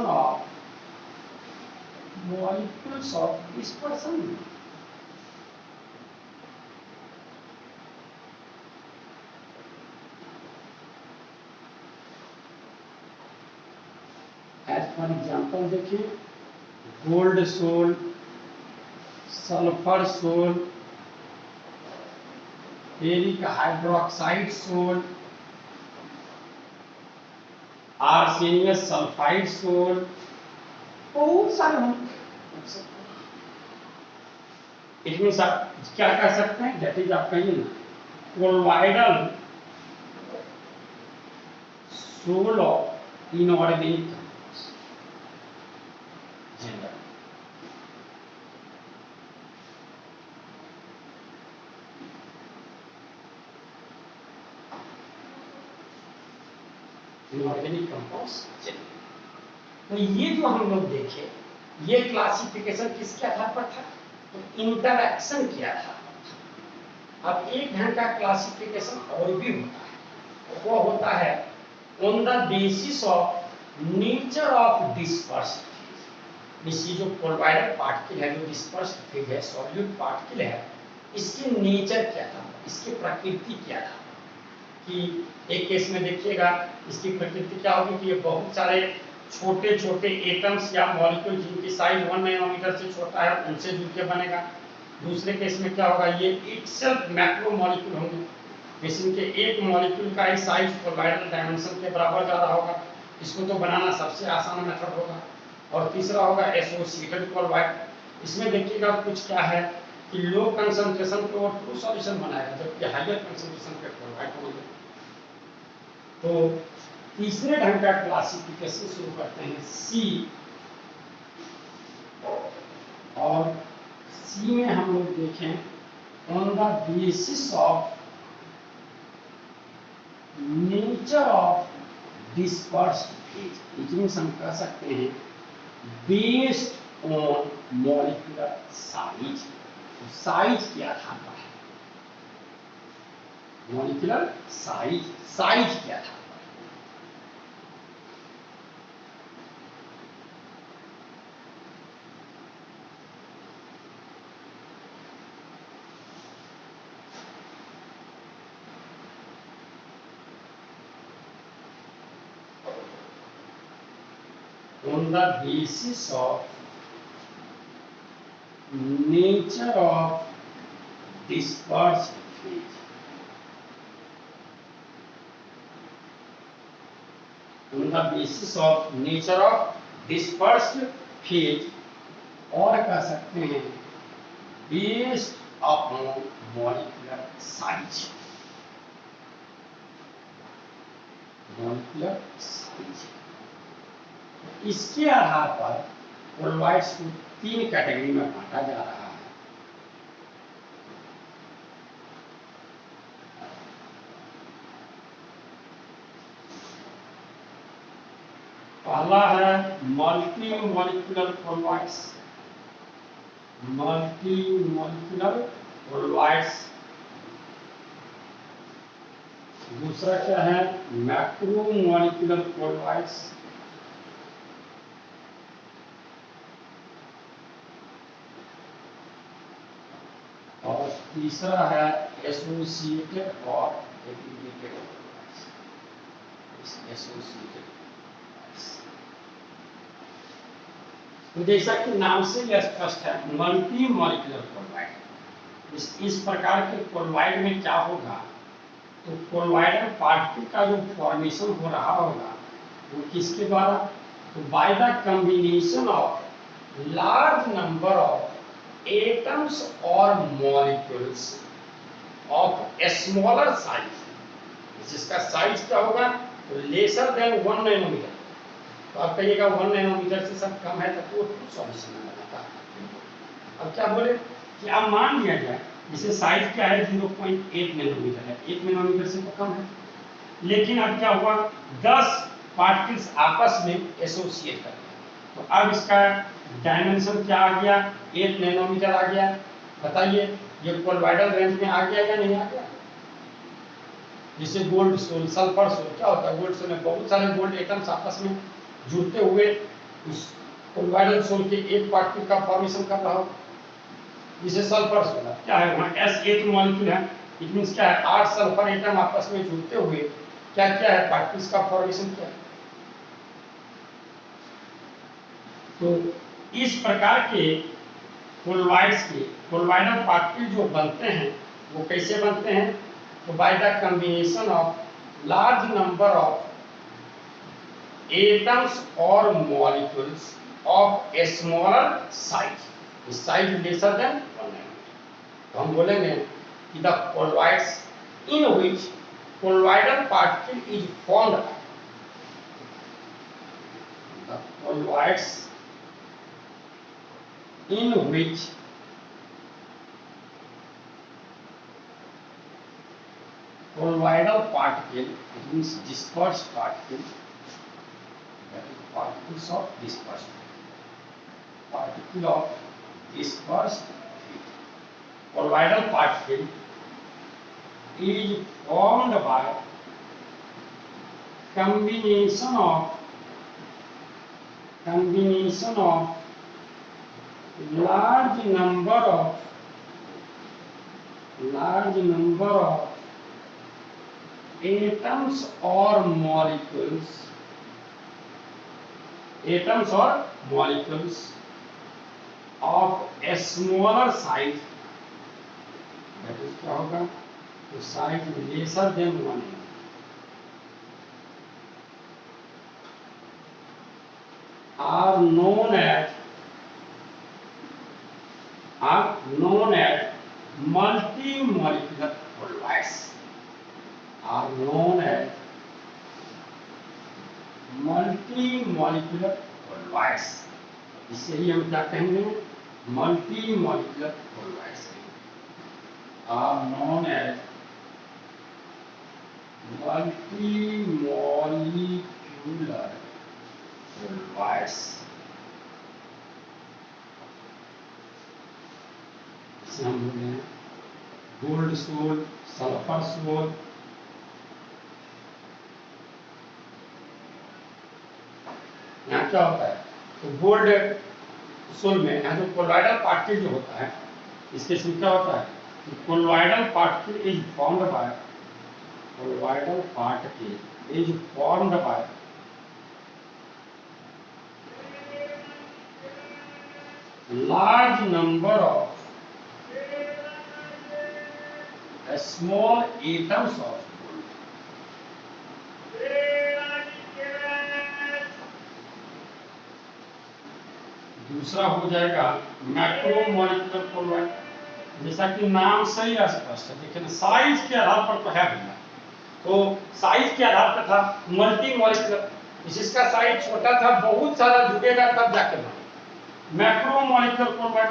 [SPEAKER 1] of molecules of dispersion। As for example देखिए, gold sol, sulphur sol, ferric hydroxide sol, arsenious sulphide sol, बहुत सारे हम it means आप क्या कर सकते हैं, that is आप कहिए ना colloidal sol of inorganic general. Inorganic compounds. तो ये जो हम लोग देखे, ये क्लासिफिकेशन किसके आधार पर था? तो इंटरैक्शन के आधार पर था। अब एक ढंग का क्लासिफिकेशन और भी होता है, वो होता है on the basis of nature of dispersed phase. इसी जो कोलॉइडल पार्टिकल है, जो डिस्पर्स्ड फेज है, सॉल्यूट पार्टिकल है, इसके नेचर क्या था, इसकी प्रकृति क्या था। कि एक केस में देखिएगा इसकी प्रकृति क्या होगी कि ये बहुत सारे छोटे छोटे एटम्स या मॉलिक्यूल जिनकी साइज 1 नैनोमीटर से छोटा है उनसे जुड़ के बनेगा। दूसरे केस में क्या होगा, ये इटसेल्फ मैक्रो मॉलिक्यूल होंगे, इनके एक मॉलिक्यूल का ही साइज कोलॉइडल डायमेंशन के बराबर ज़्यादा होगा, इसको तो बनाना सबसे आसान मेथड होगा। और तीसरा होगा एसोसिएटेड कोलॉइड। इसमें देखिएगा कुछ क्या है कि लो कंसंट्रेशन पे वो ट्रू सॉल्यूशन बनाएगा, जबकि हाइयर कंसंट्रेशन पे कोलॉइड बनेगा। तो तीसरे ढंग का क्लासिफिकेशन शुरू करते हैं सी, और सी में हम लोग देखें on the basis of nature of dispersed phase. It means हम कह सकते हैं बेस्ड ऑन मॉलिक्यूलर साइज। तो साइज के आधार पर है, मॉलिक्यूलर साइज, साइज के आधार पर। On the basis of nature of dispersed phase, on the basis of nature of dispersed phase, और कह सकते हैं based upon molecular size, molecular size। इसके आधार पर कोलॉइड्स को 3 कैटेगरी में बांटा जा रहा है। पहला है multi molecular colloids, multi molecular colloids. दूसरा क्या है, मैक्रो मॉलिक्यूलर कोलॉइड्स। और तीसरा है एसोसिएटेड और एग्रीगेटेड कोलॉइड्स, एसोसिएटेड। तो जैसा कि नाम से यह स्पष्ट है, मल्टी मॉलिक्यूलर कोलॉइड। इस प्रकार के कोलॉइड में क्या होगा, तो कोलॉइडल पार्टिकल का जो फॉर्मेशन हो रहा होगा वो किसके द्वारा, तो by the combination of large number of atoms और मॉलिक्यूल्स ऑफ स्मॉलर साइज। जिसका साइज क्या होगा, तो लेसर देन 1 नैनोमीटर। तो आप कहिएगा 1 नैनोमीटर से सब कम है तो सॉल्यूशन में लगाता है। अब क्या बोले कि अब मान लिया जाए जिसे साइज क्या है 0.8 नैनोमीटर है, 1 नैनोमीटर से तो कम है, लेकिन अब क्या हुआ 10 पार्टिकल्स आपस में एसोसिएट कर गए। तो अब इसका डायमेंशन क्या आ गया, 8 नैनोमीटर आ गया। बताइए ये कोलॉइडल रेंज में आ गया या नहीं आ गया। जैसे गोल्ड सोल, सल्फर सोल, क्या होता है गोल्ड सोल में बहुत सारे गोल्ड एटम्स आपस में जुड़ते हुए उस कोलॉइडल सोल के एक पार्टिकल का फॉर्मेशन कर रहा हो, जिसे सल्फर सोल है। क्या है वहाँ S8 मॉलिक्यूल है, इट मींस क्या है 8 सल्फर एटम आपस में जुड़ते हुए क्या क्या है पार्टिकल्स का फॉर्मेशन क्या है। तो इस प्रकार के कोलॉइड्स के कोलॉइडल पार्टिकल जो बनते हैं वो कैसे बनते हैं, तो by the combination of large number of atoms और molecules of a smaller size, size lesser than 1 nanometre. तो हम बोलेंगे कि the colloids in which colloidal particle is formed, the colloids in which colloidal particle, it means dispersed particle, that is particles of dispersed, particle of dispersed colloidal particle is formed by combination of large number of atoms or molecules of a smaller size, that is क्या होगा, तो size lesser than 1 are known as multi-molecular colloids, are known as multi-molecular colloids। इससे ही हम क्या कहेंगे, multi-molecular colloids are known as multi-molecular colloids। इसे हम बोलते हैं गोल्ड सोल, सल्फर सोल, यहाँ क्या होता है, तो गोल्ड सोल में यहाँ जो कोलॉइडल पार्टिकल जो होता है इसके इसमें क्या होता है, colloidal particle is formed by large number of small atoms of gold। दूसरा हो जाएगा मैक्रोमोलिकुलर कोलॉइड। जैसा कि नाम से ही स्पष्ट है, देखिए साइज के आधार पर तो है भैया, तो साइज के आधार पर था मल्टी मॉलिकुलर, जिसका साइज छोटा था बहुत सारा जुड़ेगा तब जाके बना मैक्रोमोलिकुलर कोलॉइड।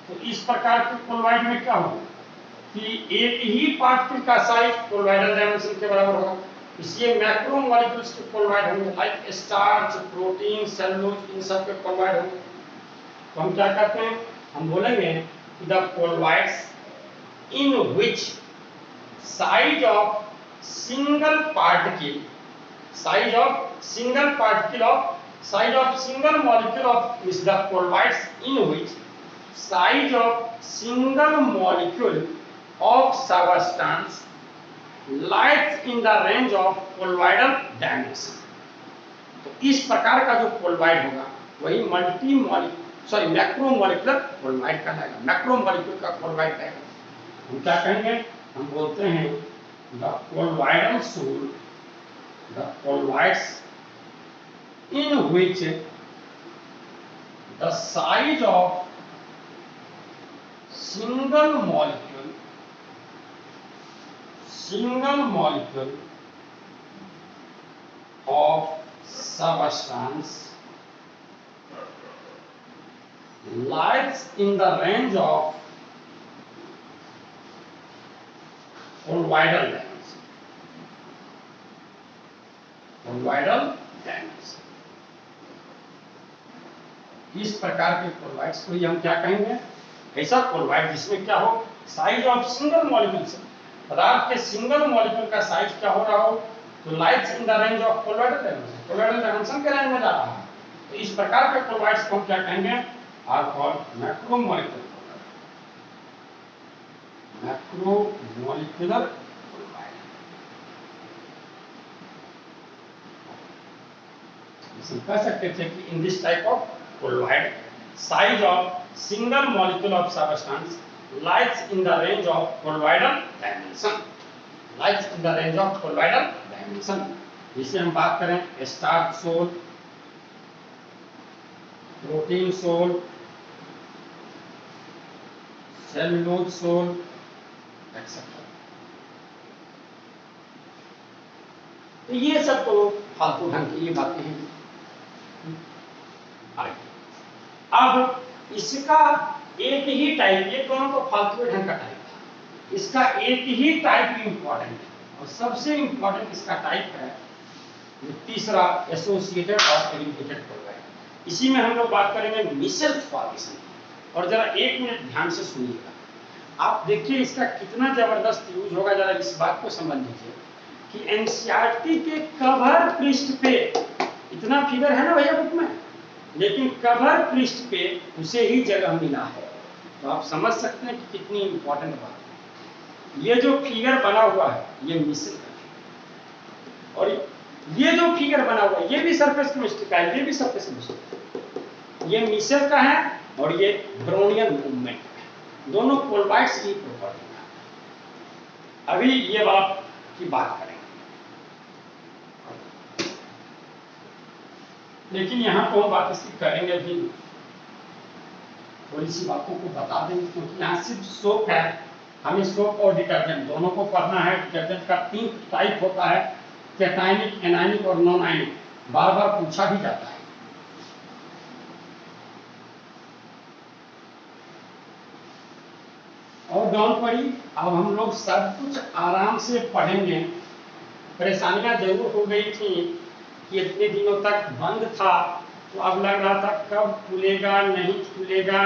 [SPEAKER 1] तो इस प्रकार के कोलॉइड में क्या होगा कि एक ही पार्टिकल का साइज कोलॉइडल डायमेंशन के बराबर होगा। इसलिए मैक्रो मॉलिक्यूल्स के कोलवाइड होंगे, लाइक स्टार्च, प्रोटीन, सेलुलोज, इन सब के कोलवाइड होंगे। तो हम क्या कहते हैं, हम बोलेंगे the colloids in which size of single particle, size of single particle of size of single molecule of is the colloids in which size of single molecule of substance lies in the range of colloidal dimension। तो इस प्रकार का जो कोलवाइड होगा वही multi molecule macro molecular कोलवाइड कहलाएगा। Macro molecule का कोलवाइड कहलाएगा। हम क्या कहेंगे, हम बोलते हैं the colloidal sol, the colloids in which the size of single molecule of substance lies in the range of colloidal dimension, colloidal dimension। इस प्रकार के कोलवाइड्स को हम क्या कहेंगे, ऐसा कोलवाइड जिसमें क्या हो, साइज ऑफ सिंगल मॉलिक्यूल से पदार्थ के सिंगल मॉलिक्यूल का साइज क्या हो रहा हो, तो lies in the range of colloidal dimension, colloidal dimension के रेंज में जा रहा है। तो इस प्रकार के कोलवाइड्स को हम क्या कहेंगे, are called macro molecular colloid, macro molecular colloid. इसे कह सकते थे कि in this type of colloid size of single molecule of substance lies in the range of colloidal dimension, lies in the range of colloidal dimension। जिसे हम बात करें starch sol, protein sol, cellulose sol etcetera. तो ये सब तो फालतू ढंग की ये बातें हैं। अब इसका एक ही टाइप, ये दोनों को फालतू ढंग का टाइप था, इसका एक ही टाइप इंपॉर्टेंट है और सबसे इंपॉर्टेंट इसका टाइप है तीसरा एसोसिएटेड और एलिमिनेटेड कोलवाइड। इसी में हम लोग बात करेंगे मिशेल फॉर्मेशन की। और जरा एक मिनट ध्यान से सुनिएगा, आप देखिए इसका कितना जबरदस्त यूज होगा। जरा इस बात को समझ लीजिए कि एनसीईआरटी के कवर पृष्ठ पे इतना फिगर है ना भैया बुक में, लेकिन कवर पृष्ठ पे उसे ही जगह मिला है। तो आप समझ सकते हैं कि कितनी इंपॉर्टेंट बात है। ये जो फिगर बना हुआ है ये मिशेल का है, और ये जो फिगर बना हुआ है ये भी सरफेस केमिस्ट्री का है, ये भी सरफेस केमिस्ट्री, ये मिशेल का है और ये ब्रोनियन मूवमेंट है। दोनों कोलवाइड्स की प्रॉपर्टी है। अभी ये बात की बात करेंगे, लेकिन यहाँ तो हम बात इसकी करेंगे भी, थोड़ी सी बातों को बता देंगे क्योंकि यहाँ सिर्फ सोप है। हमें सोप और डिटर्जेंट दोनों को पढ़ना है। डिटर्जेंट का 3 टाइप होता है, कैटायनिक, एनायनिक और नॉन आयनिक। बार बार पूछा भी जाता है। और डॉन पड़ी, अब हम लोग सब कुछ आराम से पढ़ेंगे। परेशानियां जरूर हो गई थी कि इतने दिनों तक बंद था, तो अब लग रहा था कब खुलेगा, नहीं खुलेगा,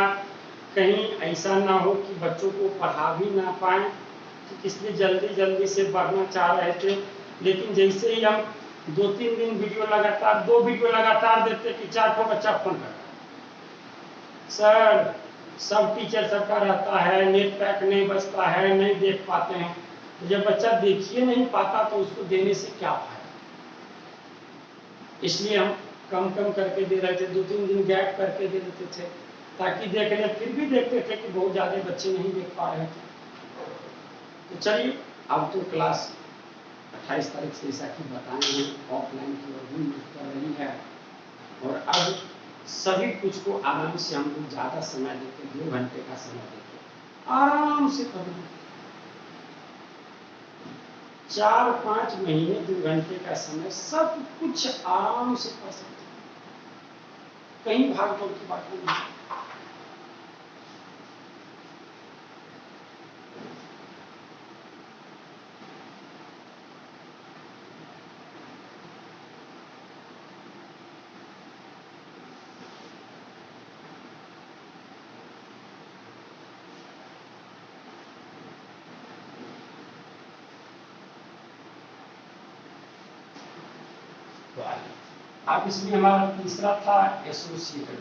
[SPEAKER 1] कहीं ऐसा ना हो कि बच्चों को पढ़ा भी ना पाए, तो इसलिए जल्दी जल्दी से बढ़ना चाह रहे थे। लेकिन जैसे ही हम 2-3 दिन वीडियो लगातार, 2 वीडियो लगातार देते कि 4 ठो बच्चा फोन करता, सर सब टीचर सबका रहता है, नेट पैक नहीं बचता है, नहीं देख पाते हैं। जब बच्चा देखिए नहीं पाता तो उसको देने से क्या फायदा। इसलिए हम कम कम करके दे रहे थे, 2-3 दिन गैप करके दे देते थे ताकि देख ले। फिर भी देखते थे कि बहुत ज़्यादा बच्चे नहीं देख पा रहे थे। तो चलिए अब तो क्लास 28 तारीख से ऐसा कि बताएंगे ऑफलाइन की ओर भी कर रही है। और अब सभी कुछ को आराम से हम लोग ज़्यादा समय देते, 2 घंटे का समय देते, आराम से पढ़ेंगे। 4-5 महीने 2 घंटे का समय, सब कुछ आराम से पढ़ सकते हैं, कहीं भाग दौड़ की बात नहीं है। अब इसमें हमारा तीसरा था एसोसिएटेड।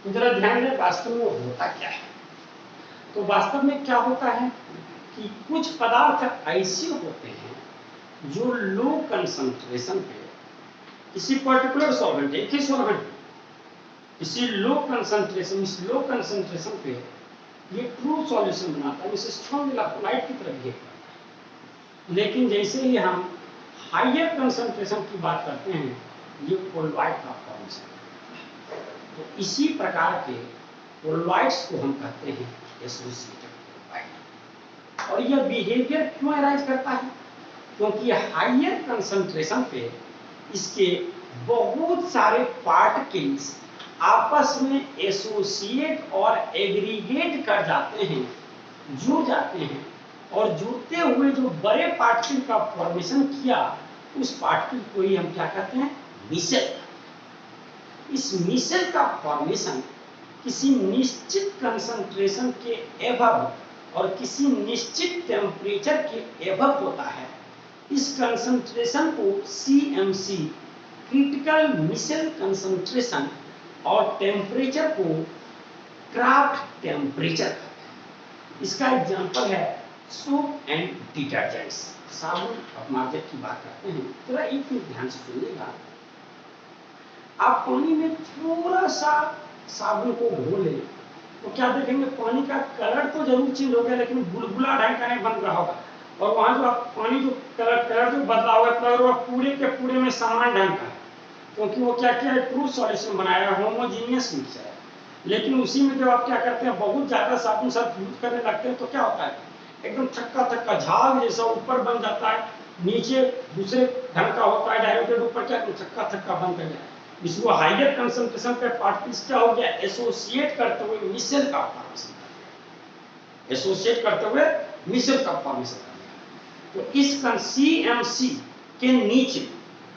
[SPEAKER 1] तो जरा ध्यान दें वास्तव में होता क्या है। तो वास्तव में क्या होता है कि कुछ पदार्थ ऐसे होते हैं जो लो कंसंट्रेशन पे किसी पर्टिकुलर सॉल्वेंट, एक ही सॉल्वेंट किसी लो कंसंट्रेशन, इस लो कंसंट्रेशन पे ये ट्रू सॉल्यूशन बनाता है, इसे स्ट्रॉन्ग इलेक्ट्रोलाइट की तरह बिहेव करता है। लेकिन जैसे ही हम हायर कंसंट्रेशन की बात करते हैं, ये कोलॉइड का फॉर्मेशन है। तो इसी प्रकार के कोलॉइड्स को हम कहते हैं एसोसिएटेड कोलॉइड। और यह बिहेवियर क्यों अराइज करता है? क्योंकि हायर कंसंट्रेशन पे इसके बहुत सारे पार्टिकल्स आपस में एसोसिएट और एग्रीगेट कर जाते हैं, जुड़ जाते हैं, और जुड़ते हुए जो बड़े पार्टिकल का फॉर्मेशन किया, उस पार्टिकल को ही हम क्या कहते हैं? मिसेल। इस मिसेल का फॉर्मेशन किसी निश्चित कंसंट्रेशन के एबव और किसी निश्चित टेम्परेचर के एबव होता है। इस कंसंट्रेशन को CMC, क्रिटिकल मिसेल कंसंट्रेशन, और टेम्परेचर को क्राफ्ट टेम्परेचर। इसका एग्जांपल है सोप एंड डिटर्जेंट्स, साबुन और मार्जर की बात करते हैं। जरा एक मिनट ध्यान से सुनिएगा। आप पानी में थोड़ा सा साबुन को घोल लें तो क्या देखेंगे, पानी का कलर तो जरूर चेंज हो गया, लेकिन बुलबुला ढंग का नहीं बन रहा होगा। और वहां जो आप पानी जो कलर जो बदला हुआ पूरे के पूरे में समान ढंग का है, क्योंकि वो क्या किया है? ट्रू सॉल्यूशन बनाया है, होमोजीनियस मिक्सचर है। लेकिन उसी में जब आप क्या करते हैं, बहुत ज्यादा साबुन सब यूज करने लगते हैं, तो क्या होता है? एकदम थक्का झाग जैसा ऊपर बन जाता है, नीचे दूसरे ढंग का होता है डायल्यूटेड, ऊपर क्या थक्का बन कर गया। इसको हाइयर कंसंट्रेशन पे पार्टिकल्स क्या हो गया? एसोसिएट करते हुए मिसेल का फॉर्मेशन कर दिया, एसोसिएट करते हुए मिसेल का फॉर्मेशन कर दिया। तो इस CMC के नीचे,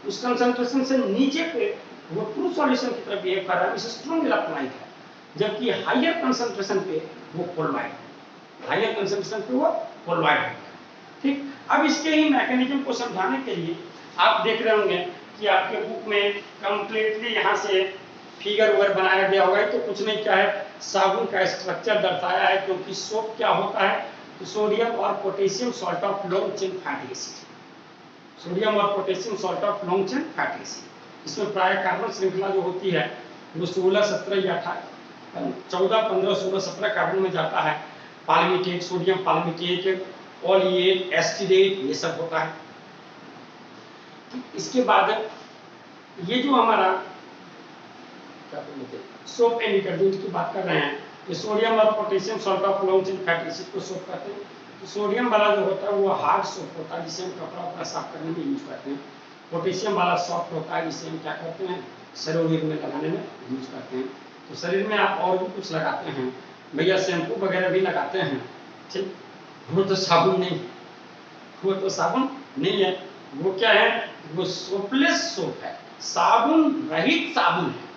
[SPEAKER 1] उस कंसंट्रेशन से नीचे पे वो ट्रू सॉल्यूशन की तरफ बिहेव कर रहा है, इसे स्ट्रॉन्ग इलेक्ट्रोलाइट है। जबकि हायर कंसंट्रेशन पे वो कोलॉइड, हायर कंसंट्रेशन पे वो कोलॉइड है। ठीक, अब इसके ही मैकेनिज्म को समझाने के लिए आप देख रहे होंगे कि आपके बुक में कंप्लीटली यहाँ से फिगर वगैरह बनाया गया होगा। तो कुछ नहीं, क्या है? साबुन का स्ट्रक्चर दर्शाया है। क्योंकि सोप क्या होता है? तो सोडियम और potassium salt of long chain fatty acid, sodium और potassium salt of long chain fatty acid. इसमें प्राय कार्बन श्रृंखला जो होती है वो 16, 17 या 14, 15, 16, 17 कार्बन में जाता है। पालमिटेट, सोडियम पालमिटेट, ऑलिएट, एस्टिडेट, ये सब होता है। इसके बाद ये जो हमारा क्या बोलते हैं, सोप एंड डिटर्जेंट की बात कर रहे हैं, ये सोडियम और potassium salt of long chain fatty acid को सोप कहते हैं। तो सोडियम वाला जो होता है वो हार्ड सोप होता है, जिसे हम कपड़ा वपड़ा साफ करने में यूज करते हैं। पोटेशियम वाला सॉफ्ट होता है, जिसे हम क्या करते हैं? शरीर में लगाने में यूज करते हैं। तो शरीर में आप और भी कुछ लगाते हैं, भैया शैम्पू वगैरह भी लगाते हैं। ठीक, वो तो साबुन नहीं, वो तो साबुन नहीं है। वो क्या है? वो सोपलेस सोप है, साबुन रहित साबुन है,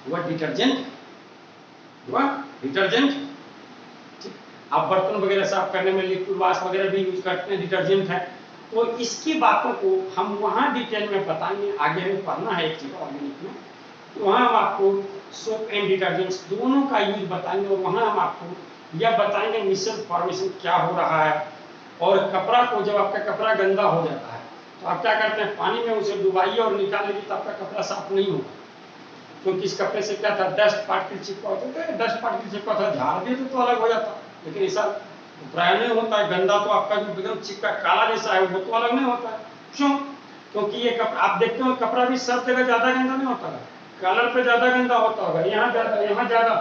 [SPEAKER 1] वह डिटर्जेंट है, वह डिटर्जेंट। ठीक, आप बर्तन वगैरह साफ करने में लिक्विड वाश वगैरह भी यूज करते हैं, डिटर्जेंट है। तो इसकी बातों को हम वहां डिटेल में बताएंगे, आगे हमें पढ़ना है एक चीज ऑर्गेनिक में, तो वहां हम आपको सोप एंड डिटर्जेंट्स दोनों का यूज बताएंगे। और वहां हम आपको यह बताएंगे मिसेल फॉर्मेशन क्या हो रहा है। और कपड़ा को, जब आपका कपड़ा गंदा हो जाता है तो आप क्या करते हैं? पानी में उसे डुबाइए और निकाल लीजिए, तो आपका कपड़ा साफ नहीं होगा। क्योंकि इस कपड़े से क्या था? डस्ट पार्टिकल चिपका होता है, डस्ट पार्टिकल चिपका था, झाड़ दे तो अलग हो जाता, लेकिन ऐसा प्राय नहीं होता है। गंदा तो आपका जो एकदम चिपका काला जैसा है वो तो अलग नहीं होता है। क्यों? क्योंकि ये कपड़ा आप देखते हो, कपड़ा भी सब जगह ज्यादा गंदा नहीं होता है, कलर पे ज्यादा गंदा होता होगा, यहाँ ज्यादा।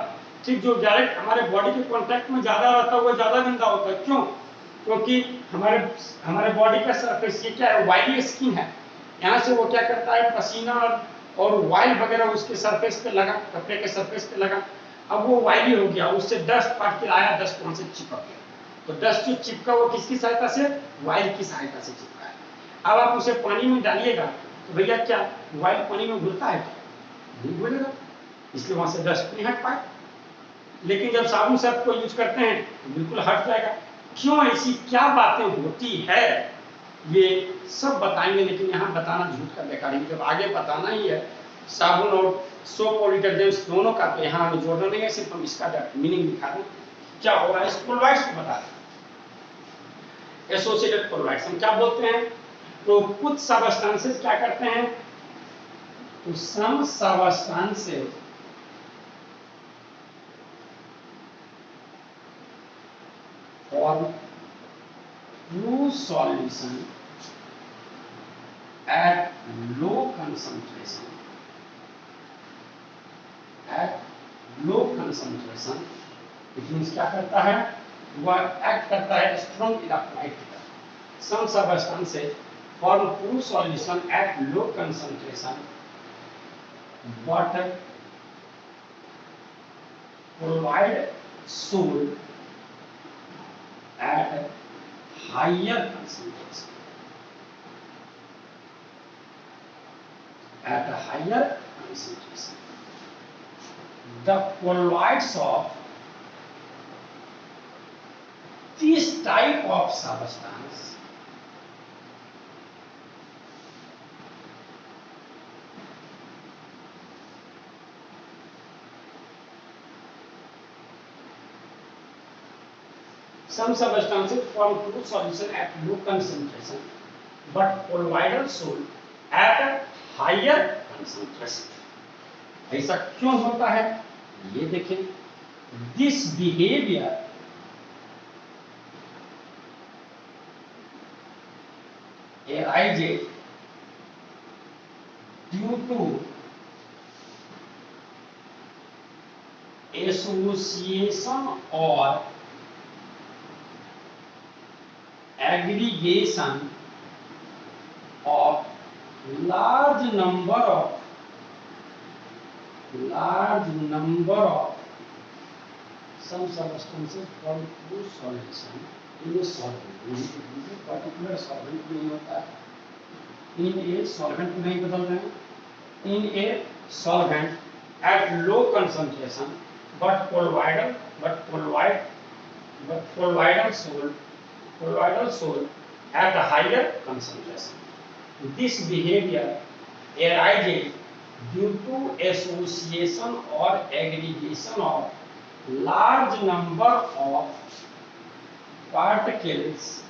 [SPEAKER 1] ठीक, जो डायरेक्ट हमारे बॉडी के कॉन्टेक्ट में ज्यादा रहता है वो ज्यादा गंदा होता है। क्यों? क्योंकि हमारे बॉडी का सरफेस ये क्या है? वाइली स्किन है। यहाँ से वो क्या करता है? पसीना और वाइल वगैरह उसके सरफेस पे लगा, कपड़े के सरफेस पे लगा। अब वो वाइली हो गया, उससे डस्ट पार्टिकल आया, डस्ट वहां से चिपक गया। तो डस्ट जो चिपका वो किसकी सहायता से? वाइल की सहायता से चिपका है। अब आप उसे पानी में डालिएगा तो भैया क्या वाइल पानी में घुलता है? नहीं घुलेगा, इसलिए वहां से डस्ट नहीं हट पाए। लेकिन जब साबुन सर्फ को यूज करते हैं तो बिल्कुल हट जाएगा। क्यों, ऐसी क्या बातें होती है, ये सब बताएंगे, लेकिन यहाँ बताना झूठ का बेकार है। जब आगे बताना ही है साबुन और सोप और डिटर्जेंट्स दोनों का, तो यहाँ हमें जोड़ना नहीं है, सिर्फ हम इसका मीनिंग दिखा दें क्या हो रहा है। इस कोलॉइड्स को बता दें, एसोसिएटेड कोलॉइड्स हम क्या बोलते हैं। तो कुछ सबस्टेंसेस क्या करते हैं, तो सम substances form true solution at low concentration. At low concentration, it means क्या करता है, वह एक्ट करता है स्ट्रॉन्ग इलेक्ट्रोलाइट की तरह। Some substances form true solution at low concentration, but colloid sold at higher concentration. At a higher concentration, the colloids of this type of substance some substances form true solution at low concentration, but colloidal sold at a higher concentration. ऐसा क्यों होता है, ये देखें। This behavior arises due to association or aggregation of large number of some substances from true solution in a solvent. particular solvent नहीं होता है, in a solvent नहीं बदल रहे हैं, in a solvent at low concentration, but colloidal sold at a higher concentration. This behavior arises due to association or aggregation of large number of particles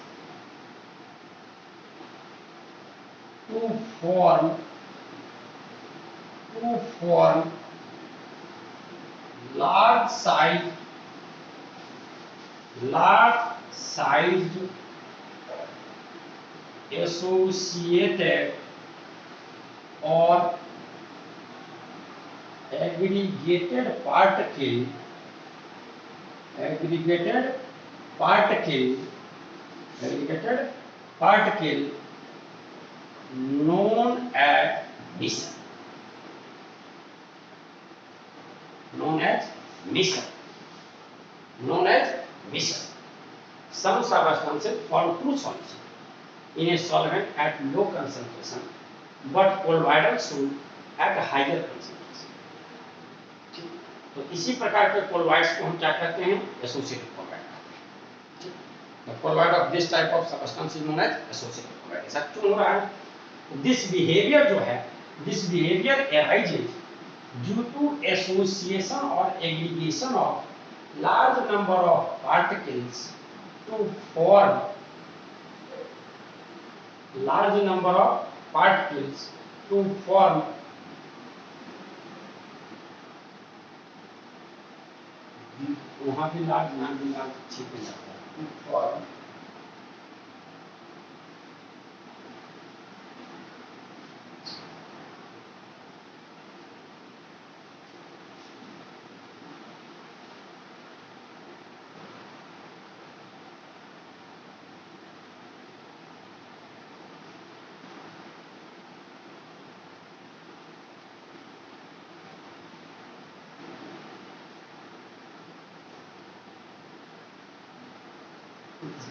[SPEAKER 1] to form large sized associated or aggregated particle known as mixture. Some substances form true solution in a solvent at low concentration, but colloidal sold at a higher concentration. तो इसी प्रकार के colloids को हम क्या कहते हैं, associated colloid. The colloid of this type of substance is known as associated colloid. ऐसा क्यों हो रहा है, this behavior जो है, this behavior arises due to association or aggregation of large number of particles to form वहां भी large यहाँ भी लार्ज छिप जाता है, to form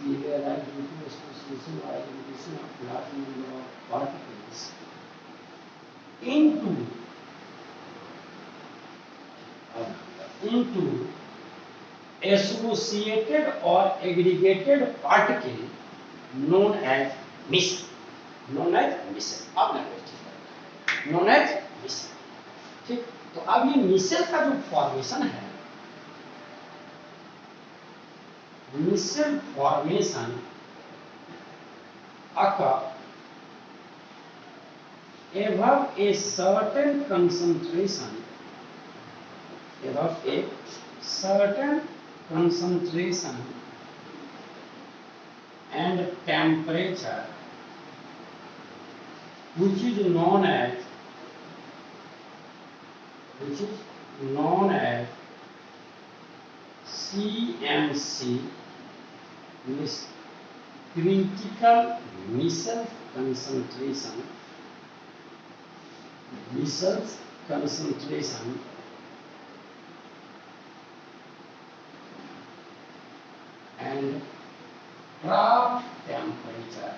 [SPEAKER 1] behavior like due to association or aggregation of large number of particles into associated और aggregated particle known as मिसल, known as मिसल, अब language known as मिसल। ठीक, तो अब ये मिसल का जो फॉर्मेशन है, मिसल formation occur above a certain concentration, above a certain concentration and temperature, which is known as CMC, means critical missile concentration, and trough temperature.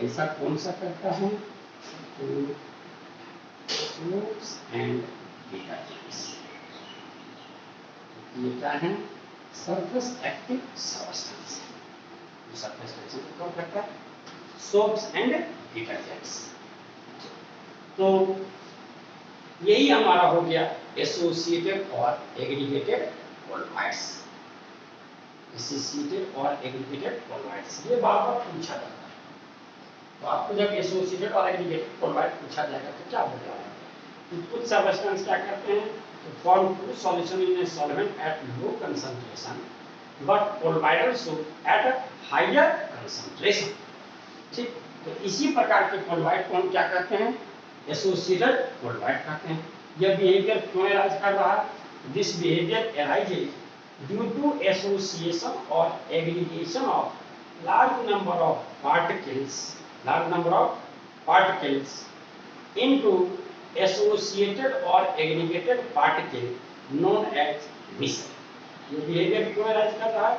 [SPEAKER 1] ऐसा कौन सा करता है? Soaps and detergents. ये क्या है? Surface active substance. Surface active कौन करता है? Soaps and detergents. तो यही हमारा हो गया एसोसिएटेड और एग्रीगेटेड कोलॉइड्स। एसोसिएटेड और एग्रीगेटेड कोलॉइड्स, ये बार बार पूछा जाता है। तो आपको जब एसोसिएटेड और एग्रीगेटेड कोलॉइड पूछा जाएगा तो क्या बोलना है? तो कुछ सब्सटेंस क्या करते हैं? तो form true solution in a solvent at low concentration but colloidal soap at a higher concentration. ठीक, तो इसी प्रकार के कोलॉइड को हम क्या कहते हैं? एसोसिएटेड कोलॉइड कहते हैं। यह बिहेवियर क्यों अराइज कर रहा है? This behaviour arises due to association और aggregation of large number of particles into associated or aggregated particle known as missile। ये बिहेवियर क्यों अराइज कर रहा है?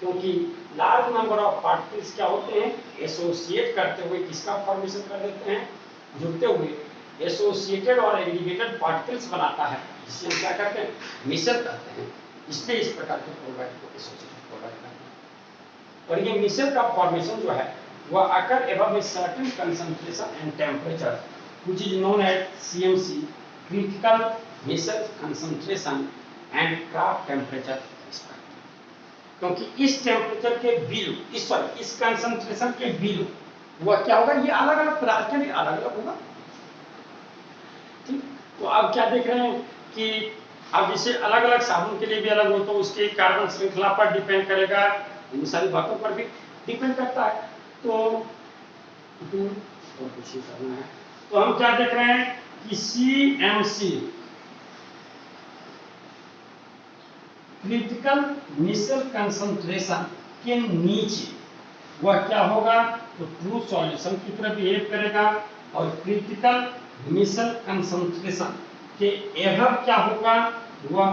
[SPEAKER 1] क्योंकि लार्ज नंबर ऑफ पार्टिकल्स क्या होते हैं? एसोसिएट करते हुए किसका फॉर्मेशन कर देते हैं? जुड़ते हुए एसोसिएटेड और एग्रीगेटेड पार्टिकल्स बनाता है, जिसे हम क्या कहते हैं? मिसल कहते हैं। इसलिए इस प्रकार के कोलॉइड को एसोसिएटेड कोलॉइड कहते हैं। और ये मिसल का फॉर्मेशन जो है वह occur above a certain concentration and temperature which is known as CMC, critical micelle concentration and trap temperature. क्योंकि इस टेम्परेचर के बिलो, इस कंसंट्रेशन के बिलो वह क्या होगा? ये अलग अलग पदार्थ के लिए अलग अलग होगा। ठीक, तो आप क्या देख रहे हैं कि अब जैसे अलग अलग साबुन के लिए भी अलग हो, तो उसके कार्बन श्रृंखला पर डिपेंड करेगा, इन सारी बातों पर भी डिपेंड करता है। तो कुछ करना है, तो हम क्या देख रहे हैं कि CMC, क्रिटिकल मिसल कंसंट्रेशन के नीचे वह क्या होगा? तो ट्रू सॉल्यूशन की तरह बिहेव करेगा, और क्रिटिकल मिसल कंसंट्रेशन के एबव क्या होगा? वह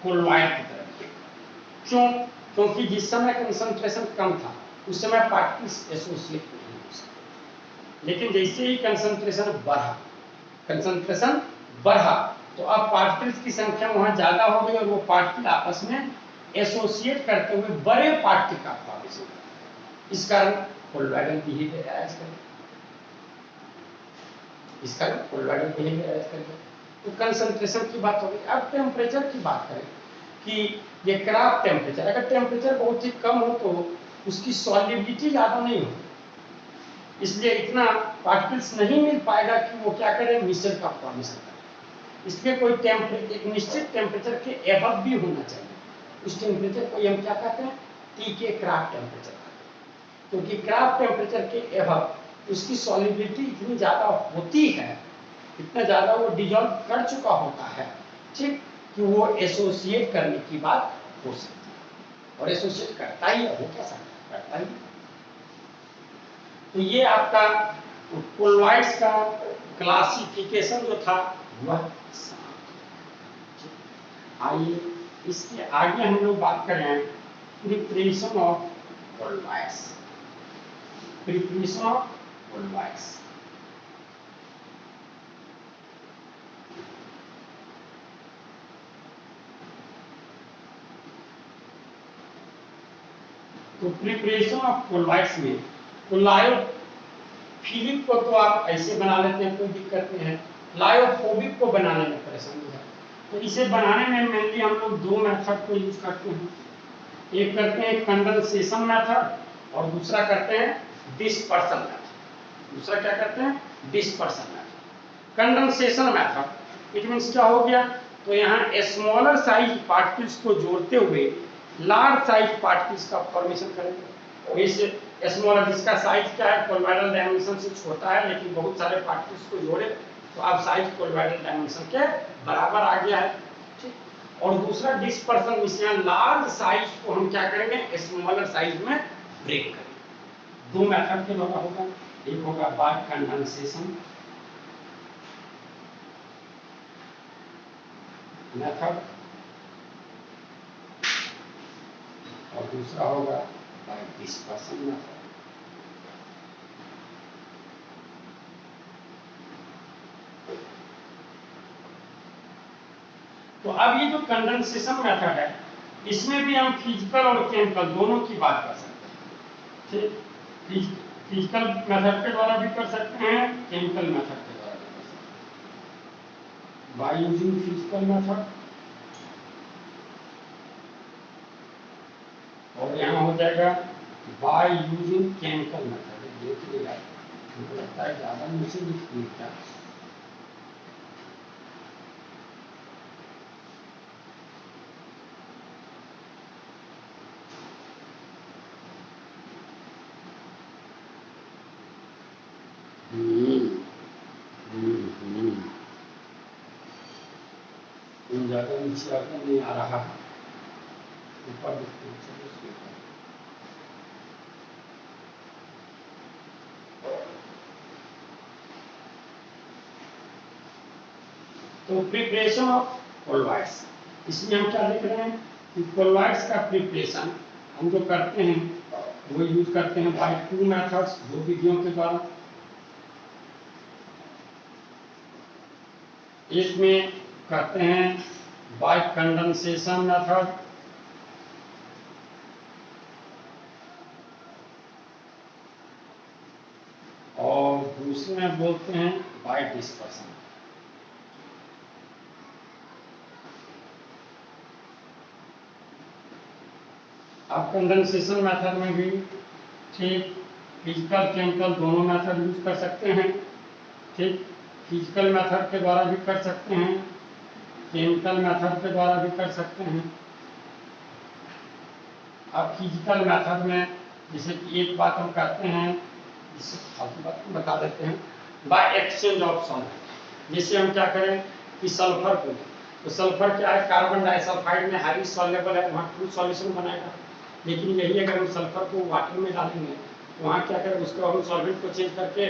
[SPEAKER 1] कोलॉइड की तरह बिहेव। क्यों? क्योंकि जिस समय कंसंट्रेशन कम था उस समय पार्टिकल्स एसोसिएट नहीं हो सकते, लेकिन जैसे ही कंसंट्रेशन बढ़ा तो अब पार्टिकल्स की संख्या वहां ज्यादा हो गई और वो पार्टिकल आपस में एसोसिएट करते हुए बड़े पार्टिकल का फॉर्मेशन करते हैं। इस कारण कोलॉइडल बिहेवियर अराइज करेगा। इस कारण कोलॉइडल बिहेवियर अराइज करेगा। तो कंसंट्रेशन की बात हो गई। अब टेम्परेचर की बात करें कि ये क्रॉप टेम्परेचर, अगर टेम्परेचर बहुत ही कम हो तो उसकी सॉल्युबिलिटी ज्यादा नहीं हो, इसलिए इतना पार्टिकल्स नहीं मिल पाएगा कि वो क्या करें? मिसल का फॉर्मेशन करें। इसलिए कोई एक निश्चित टेम्परेचर के एबव भी होना चाहिए। उस टेम्परेचर को हम क्या कहते हैं? टी के क्रॉप टेम्परेचर कहते हैं। क्योंकि क्रॉप टेम्परेचर के एबव उसकी सॉल्युबिलिटी इतनी ज्यादा होती है, इतना ज्यादा वो डिजॉल्व कर चुका होता है, ठीक, कि वो एसोसिएट करने की बात हो सकती है। और एसोसिएट करता ही हो, क्या सकता करता ही। तो ये आपका कोलॉइड्स का क्लासिफिकेशन जो था वह। आइए इसके आगे हम लोग बात करें preparation of colloids. Preparation of colloids. तो प्रिपरेशन ऑफ कोलवाइड्स में तो लायोफिलिक को तो आप ऐसे बना लेते हैं, कोई दिक्कत नहीं है। लायोफोबिक को बनाने में परेशानी है, तो इसे बनाने में मेनली हम लोग दो मेथड को यूज करते हैं। एक करते हैं कंडेंसेशन मेथड और दूसरा करते हैं डिस्पर्सन मेथड। दूसरा क्या करते हैं? Dispersion method. Condensation method it means क्या हो गया, तो यहाँ स्मॉलर साइज पार्टिकल्स को जोड़ते हुए लार्ज साइज पार्टिकल्स का फॉर्मेशन करेंगे। इस स्मॉलर जिसका साइज क्या है कोलॉइडल डायमेंशन से छोटा है, लेकिन बहुत सारे पार्टिकल्स को जोड़े तो अब साइज कोलॉइडल डायमेंशन के बराबर आ गया है, ठीक। और दूसरा डिस्पर्सन मिशन, लार्ज साइज को हम क्या करेंगे स्मॉलर साइज में ब्रेक करेंगे। दो मेथड के द्वारा होगा, एक होगा बाय कंडेंसेशन मेथड और दूसरा होगा बाय डिस्पर्सन मेथड। तो अब ये जो कंडेंसेशन मेथड है इसमें भी हम फिजिकल और केमिकल दोनों की बात कर सकते हैं, ठीक। फिजिकल मेथड के द्वारा भी कर सकते हैं, केमिकल मेथड के द्वारा भी कर सकते हैं। बाय यूजिंग फिजिकल मेथड और यहाँ हो जाएगा बाय यूजिंग केमिकल मेथड। देख लीजिएगा, मुझे लगता है ज्यादा मुझे लिख दिया। ज्यादा नीचे आगे नहीं आ रहा है, ऊपर देखते हैं। तो प्रिपरेशन ऑफ कोलॉइड्स, इसमें हम क्या लिख रहे हैं कि कोलॉइड्स का प्रिपरेशन हम जो करते हैं वो यूज करते हैं बाय टू मेथड्स, दो विधियों के द्वारा। एक में करते हैं बाय कंडेंसेशन मेथड और दूसरे में बोलते हैं बाय डिस्पर्सन। अब कंडेंसेशन मेथड में भी ठीक फिजिकल केमिकल दोनों मेथड यूज कर सकते हैं, ठीक। फिजिकल मेथड के द्वारा भी कर सकते हैं, केमिकल मेथड के द्वारा भी कर सकते हैं। अब फिजिकल मेथड में जैसे कि एक बात हम कहते हैं, इससे फालतू बात बता देते हैं, बाय एक्सचेंज ऑफ सॉल्वेंट। जैसे हम क्या करें कि सल्फर को, तो सल्फर क्या है कार्बन डाइसल्फाइड में हाईली सॉल्युबल है, वहाँ ट्रू सॉल्यूशन बनाएगा। लेकिन यही अगर हम सल्फर को वाटर में डालेंगे तो वहाँ क्या करें, उसको हम सॉल्वेंट को चेंज करके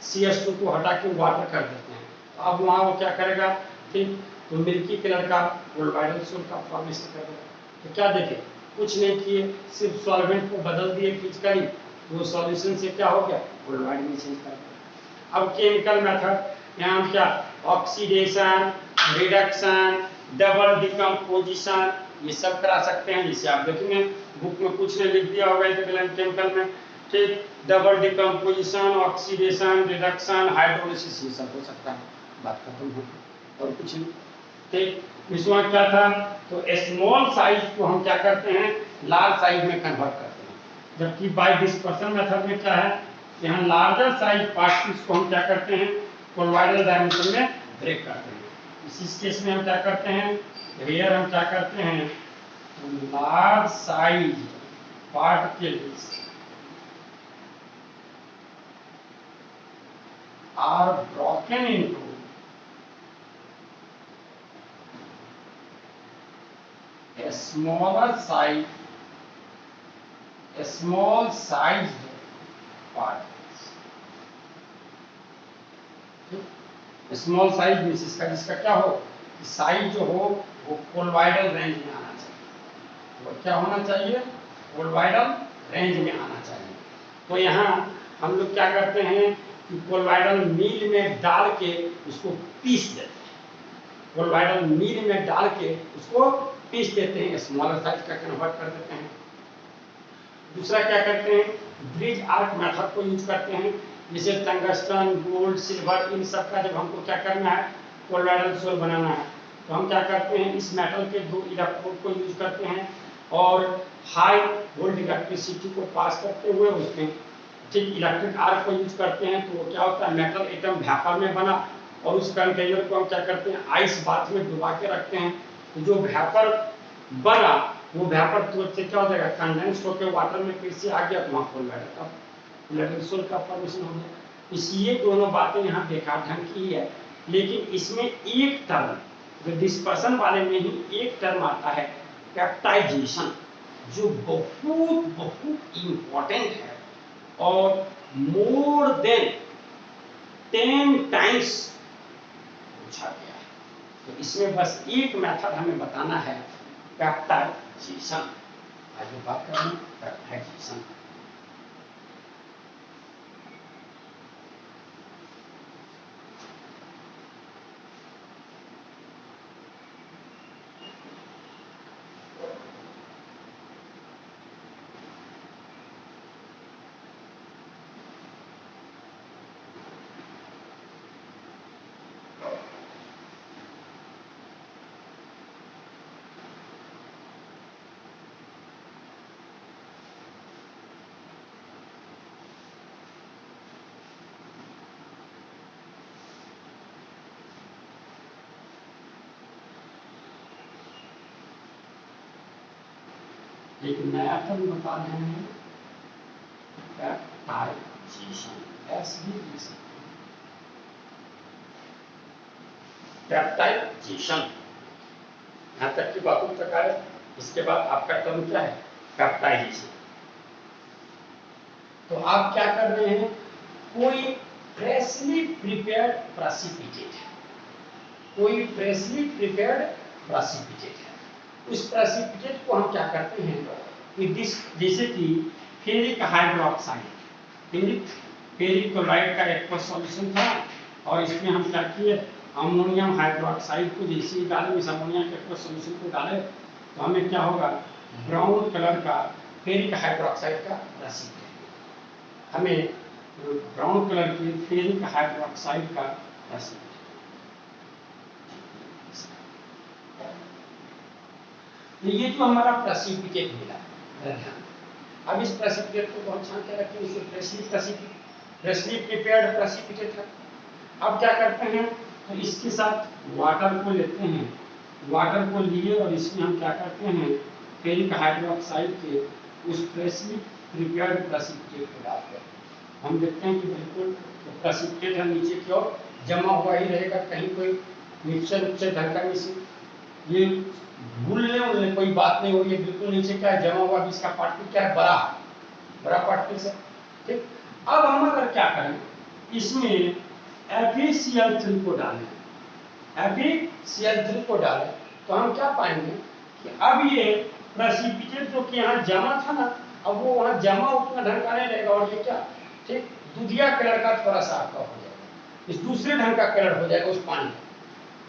[SPEAKER 1] CH2 को हटा के वाटर कर देते हैं। तो अब वहाँ वो क्या करेगा, ठीक, तो मिल्की कलर का कोलॉइडल सोल्ट का फॉर्मेशन करेगा। तो क्या देखें, कुछ नहीं किए, सिर्फ सॉल्वेंट को बदल दिए फिजिकली, वो सॉल्यूशन से क्या हो गया कोलॉइड में चेंज कर दिया। अब केमिकल मेथड, यहाँ हम क्या ऑक्सीडेशन, रिडक्शन, डबल डिकम्पोजिशन ये सब करा सकते हैं। जैसे आप देखेंगे बुक में कुछ ने लिख दिया होगा केमिकल में, ठीक, double decomposition, oxidation, reduction, hydrolysis ये सब हो सकता है, बात खत्म हो और कुछ नहीं, ठीक। इसमें क्या था, तो स्मॉल साइज को हम क्या करते हैं लार्ज साइज में कन्वर्ट करते हैं। जबकि बाय डिस्पर्सन मेथड में क्या है, यहाँ लार्जर साइज पार्टिकल्स को हम क्या करते हैं कोलॉइडल डायमेंशन में ब्रेक करते हैं। इस केस में हम क्या करते हैं, हियर हम क्या करते हैं, large size particles are broken into a small sized particles। Small size means जिसका क्या हो, साइज जो हो वो कोलॉइडल रेंज में आना चाहिए। वो क्या होना चाहिए, कोलॉइडल रेंज में आना चाहिए। तो यहाँ हम लोग क्या करते हैं कि कोलोइडल मील में डाल के उसको पीस देते हैं, कोलोइडल मील में डाल के उसको पीस देते हैं, स्मॉलर साइज का कन्वर्ट कर देते हैं। दूसरा क्या करते हैं, ब्रिज आर्क मेथड को यूज करते हैं, जैसे टंगस्टन, गोल्ड, सिल्वर, इन सब का जब हमको क्या करना है, कोलोइडल सोल बनाना है, तो हम क्या करते हैं, इस मेटल के 2 इलेक्ट्रोड को यूज करते हैं और हाई वोल्ट इलेक्ट्रिसिटी को पास करते हुए उसमें ठीक इलेक्ट्रिक आर्क को यूज करते हैं। तो वो क्या होता है, मेटल एटम वेपर में बना और उस कंटेनर को हम क्या करते हैं, आइस बाथ में डुबा के रखते हैं। तो जो वेपर बना वो वेपर तो क्या हो जाएगा, कंडेंस होकर वाटर में फिर से आ गया, तो वहाँ कोलोइडल सोल का फॉर्मेशन हो गया। इसलिए दोनों बातें यहाँ बेकार ढंग की है, लेकिन इसमें एक टर्म जो डिस्पर्सन वाले में ही एक टर्म आता है पेप्टाइजेशन, जो बहुत बहुत इंपॉर्टेंट है और मोर देन 10 टाइम्स पूछा गया है। तो इसमें बस एक मेथड हमें बताना है, पेप्टाइजेशन। आगे बात करें पेप्टाइजेशन। एक नया टर्म बता रहे हैं, पेप्टाइजेशन। पेप्टाइजेशन, यहाँ तक की बातों तक आए। इसके बाद आपका टर्म क्या है, पेप्टाइजेशन। तो आप क्या कर रहे हैं, कोई फ्रेशली प्रिपेयर्ड प्रेसिपिटेट है, कोई फ्रेशली प्रिपेयर्ड प्रेसिपिटेट है, उस प्रेसिपिटेट को हम क्या करते हैं कि जैसे कि फेरिक हाइड्रोक्साइड, फेरिक क्लोराइड का एक सॉल्यूशन था और इसमें हम क्या किए, अमोनियम हाइड्रोक्साइड को जैसे ही डाले, इस अमोनिया के सॉल्यूशन को डाले तो हमें क्या होगा, ब्राउन कलर का फेरिक हाइड्रोक्साइड का प्रेसिपिटेट, हमें ब्राउन कलर की फेरिक हाइड्रोक्साइड का प्रेसिपिटेट। तो ये जो हमारा प्रेसिपिटेट मिला, अब इस प्रेसिपिटेट को बहुत छान के रखें, इसे फ्रेशली प्रिपेयर्ड प्रेसिपिटेट है। अब क्या करते हैं, तो इसके साथ वाटर को लेते हैं, वाटर को लिए और इसमें हम क्या करते हैं, फेरिक हाइड्रोक्साइड के उस फ्रेशली प्रिपेयर्ड प्रेसिपिटेट को डालते हैं। हम देखते हैं कि बिल्कुल प्रेसिपिटेट है नीचे की ओर जमा हुआ ही रहेगा, कहीं कोई मिक्सचर ढंग का मिश्रण ये भूलने उलने कोई बात नहीं हो रही है, बिल्कुल नीचे क्या है, जमा हुआ, इसका पार्टिकल क्या है, बड़ा पार्टिकल है। ठीक, अब हम अगर क्या करें, इसमें FeCl3 को डालें, FeCl3 को डालें तो हम क्या पाएंगे कि अब ये प्रेसिपिटेट जो कि यहाँ जमा था ना, अब वो वहाँ जमा उतना ढंग का नहीं रहेगा और ये क्या, ठीक दूधिया कलर का थोड़ा सा आपका हो जाएगा, इस दूसरे ढंग का कलर हो जाएगा उस पानी।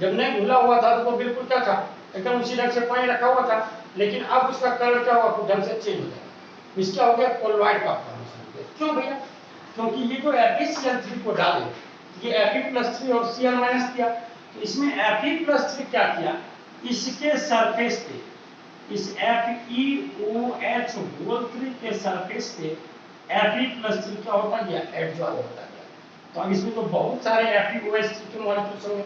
[SPEAKER 1] जब नहीं घुला हुआ था तो वो बिल्कुल क्या था, एकदम उसी ढंग से पानी रखा हुआ था, लेकिन अब उसका कलर क्या हुआ, कुछ ढंग से चेंज हो जाएगा, इसका हो गया कोलोइड का फॉर्मेशन। क्यों भैया, क्योंकि ये जो FeCl3 को डाले, ये Fe+3 और Cl- दिया, तो इसमें Fe+3 क्या किया, इसके सरफेस पे, इस FeOH3 के सरफेस पे Fe+3 क्या होता गया, एडजॉर्ब होता गया। तो अब इसमें तो बहुत सारे FeOH3 के मॉलिक्यूल्स होंगे,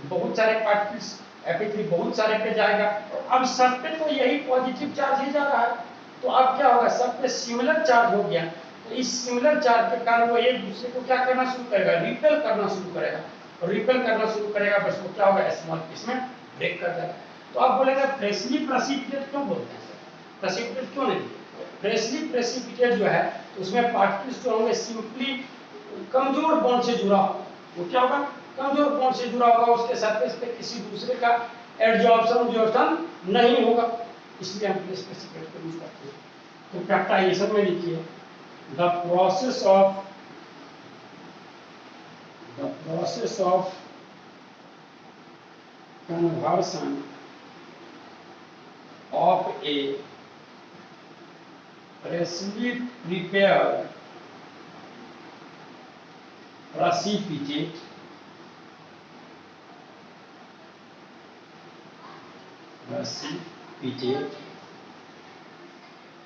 [SPEAKER 1] बहुत सारे पार्टिकल्स, Fe3 बहुत सारे पे जाएगा, अब सब पे तो यही पॉजिटिव चार्ज ही जा रहा है, तो अब क्या होगा, सब पे सिमिलर चार्ज हो गया, तो इस सिमिलर चार्ज के कारण वो एक दूसरे को क्या करना शुरू करेगा, रिपेल करना शुरू करेगा, और रिपेल करना शुरू करेगा बस वो क्या होगा, स्मॉल पीस में ब्रेक कर जाएगा। तो आप बोलेगा फ्रेशली प्रेसिपिटेट क्यों बोलते हैं सर, प्रेसिपिटेट क्यों नहीं, फ्रेशली प्रेसिपिटेट जो है उसमें पार्टिकल्स जो होंगे सिंपली कमजोर बॉन्ड से जुड़ा होगा, वो क्या होगा, कमजोर बॉन्ड से जुड़ा होगा, उसके सरफेस पे किसी दूसरे का एडजॉर्प्शन नहीं होगा, इसलिए हम प्रेसिपिटेट को यूज करते हैं। तो पेप्टाइजेशन में लिखिए, the process of process of conversion of a freshly prepared precipitate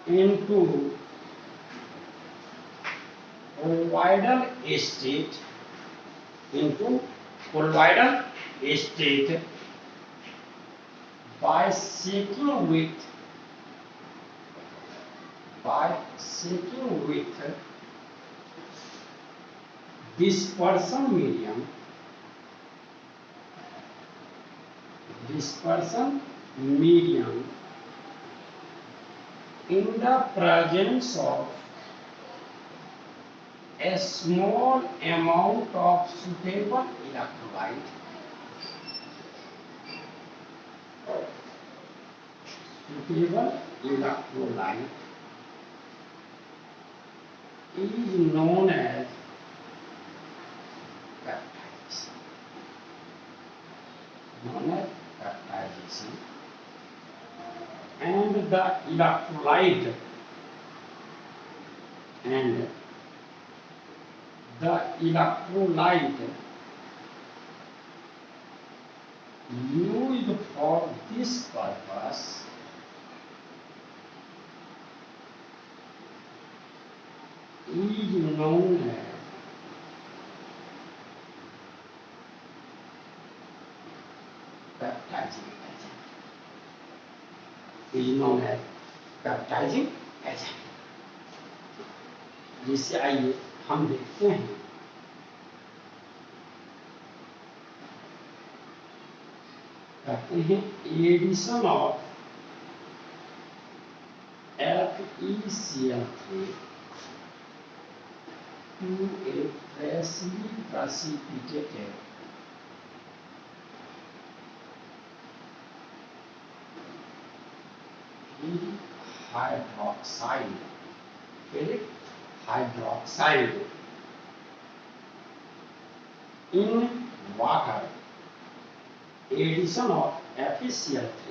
[SPEAKER 1] into colloidal state by shaking with dispersion medium in the presence of a small amount of suitable electrolyte is known as baptization, and the electrolyte used for this purpose is known as baptizing agent। जिससे आइए हम देखते हैं addition of FeCl3 to a freshly precipitated ferric hydroxide in water। Addition of FeCl3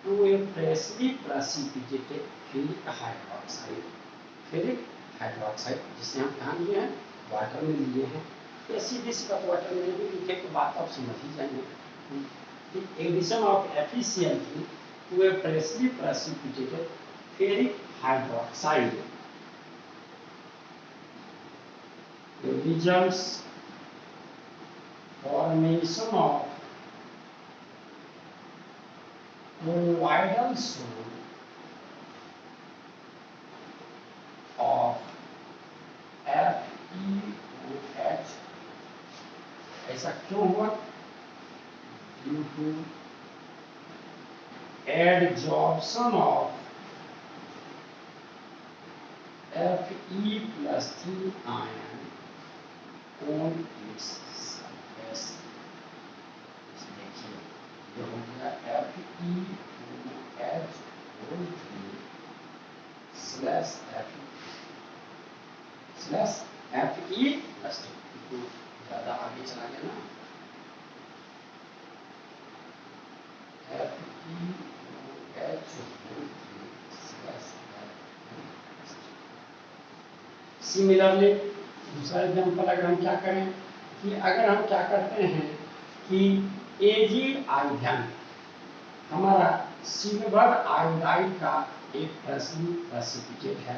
[SPEAKER 1] to a freshly precipitated ferric hydroxide जिसे हम कहाँ लिए हैं, वाटर में लिए हैं। एसिडिक वाटर में भी लिखे तो बात आप समझ ही जाएंगे। Addition of FeCl3 to a freshly precipitated ferric hydroxide results formation of colloidal soul of FeOH। ऐसा क्यों हुआ? Due to adsorption of Fe+3 ion on its surface। देखिए ये हो गया Fe2H3/Fe+3 तो ज्यादा आगे चला गया ना। सिमिलरली दूसरा एग्जाम्पल अगर हम क्या करें कि अगर हम क्या करते हैं कि AgI ध्यान हमारा सिल्वर आयोडाइड का एक प्रेसिपिटेट है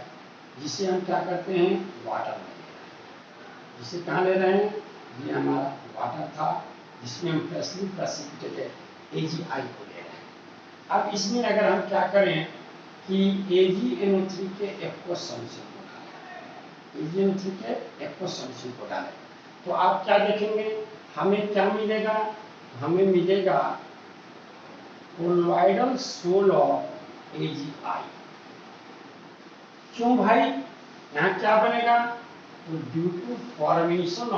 [SPEAKER 1] जिसे हम क्या करते हैं वाटर में ले रहे हैं। जिसे कहाँ ले रहे हैं? ये हमारा वाटर था जिसमें हम प्रेसिपिटेटेड AgI को ले रहे हैं। अब इसमें अगर हम क्या करें कि AgNO3 के एक्वस सॉल्यूशन को डालें तो आप क्या देखेंगे, हमें क्या मिलेगा? हमें मिलेगा कोलॉइडल सोल ऑफ AgI। क्यों भाई? यहाँ क्या बनेगा? तो due to formation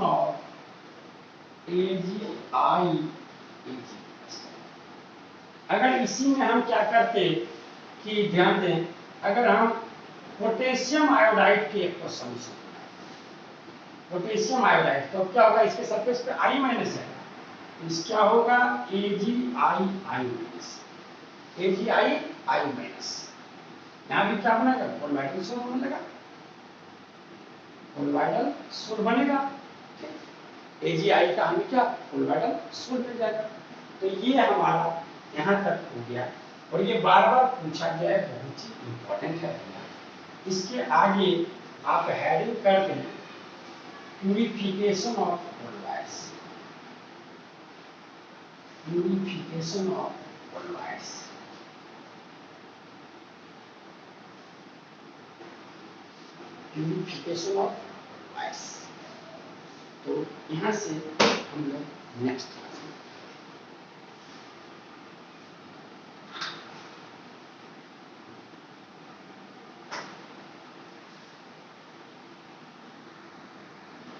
[SPEAKER 1] of AgI। अगर इसी में हम क्या करते कि ध्यान दें, अगर हम पोटेशियम आयोडाइड के एक सॉल्यूशन पोटेशियम आयोडाइड, तो क्या होगा इसके सरफेस पे I माइनस है, इस क्या होगा AgI minus, AgI I minus, यहाँ भी क्या बनेगा कोलोइडल सोल बनेगा, कोलोइडल सोल बनेगा, AgI का हमें क्या कोलोइडल सोल मिल जाएगा। तो ये हमारा यहाँ तक हो गया, और ये बार बार पूछा गया है, बहुत ही इंपॉर्टेंट है। इसके आगे आप हेडिंग कर दें purification of colloids, purification of colloids, purification of colloids. तो यहाँ से हम लोग नेक्स्ट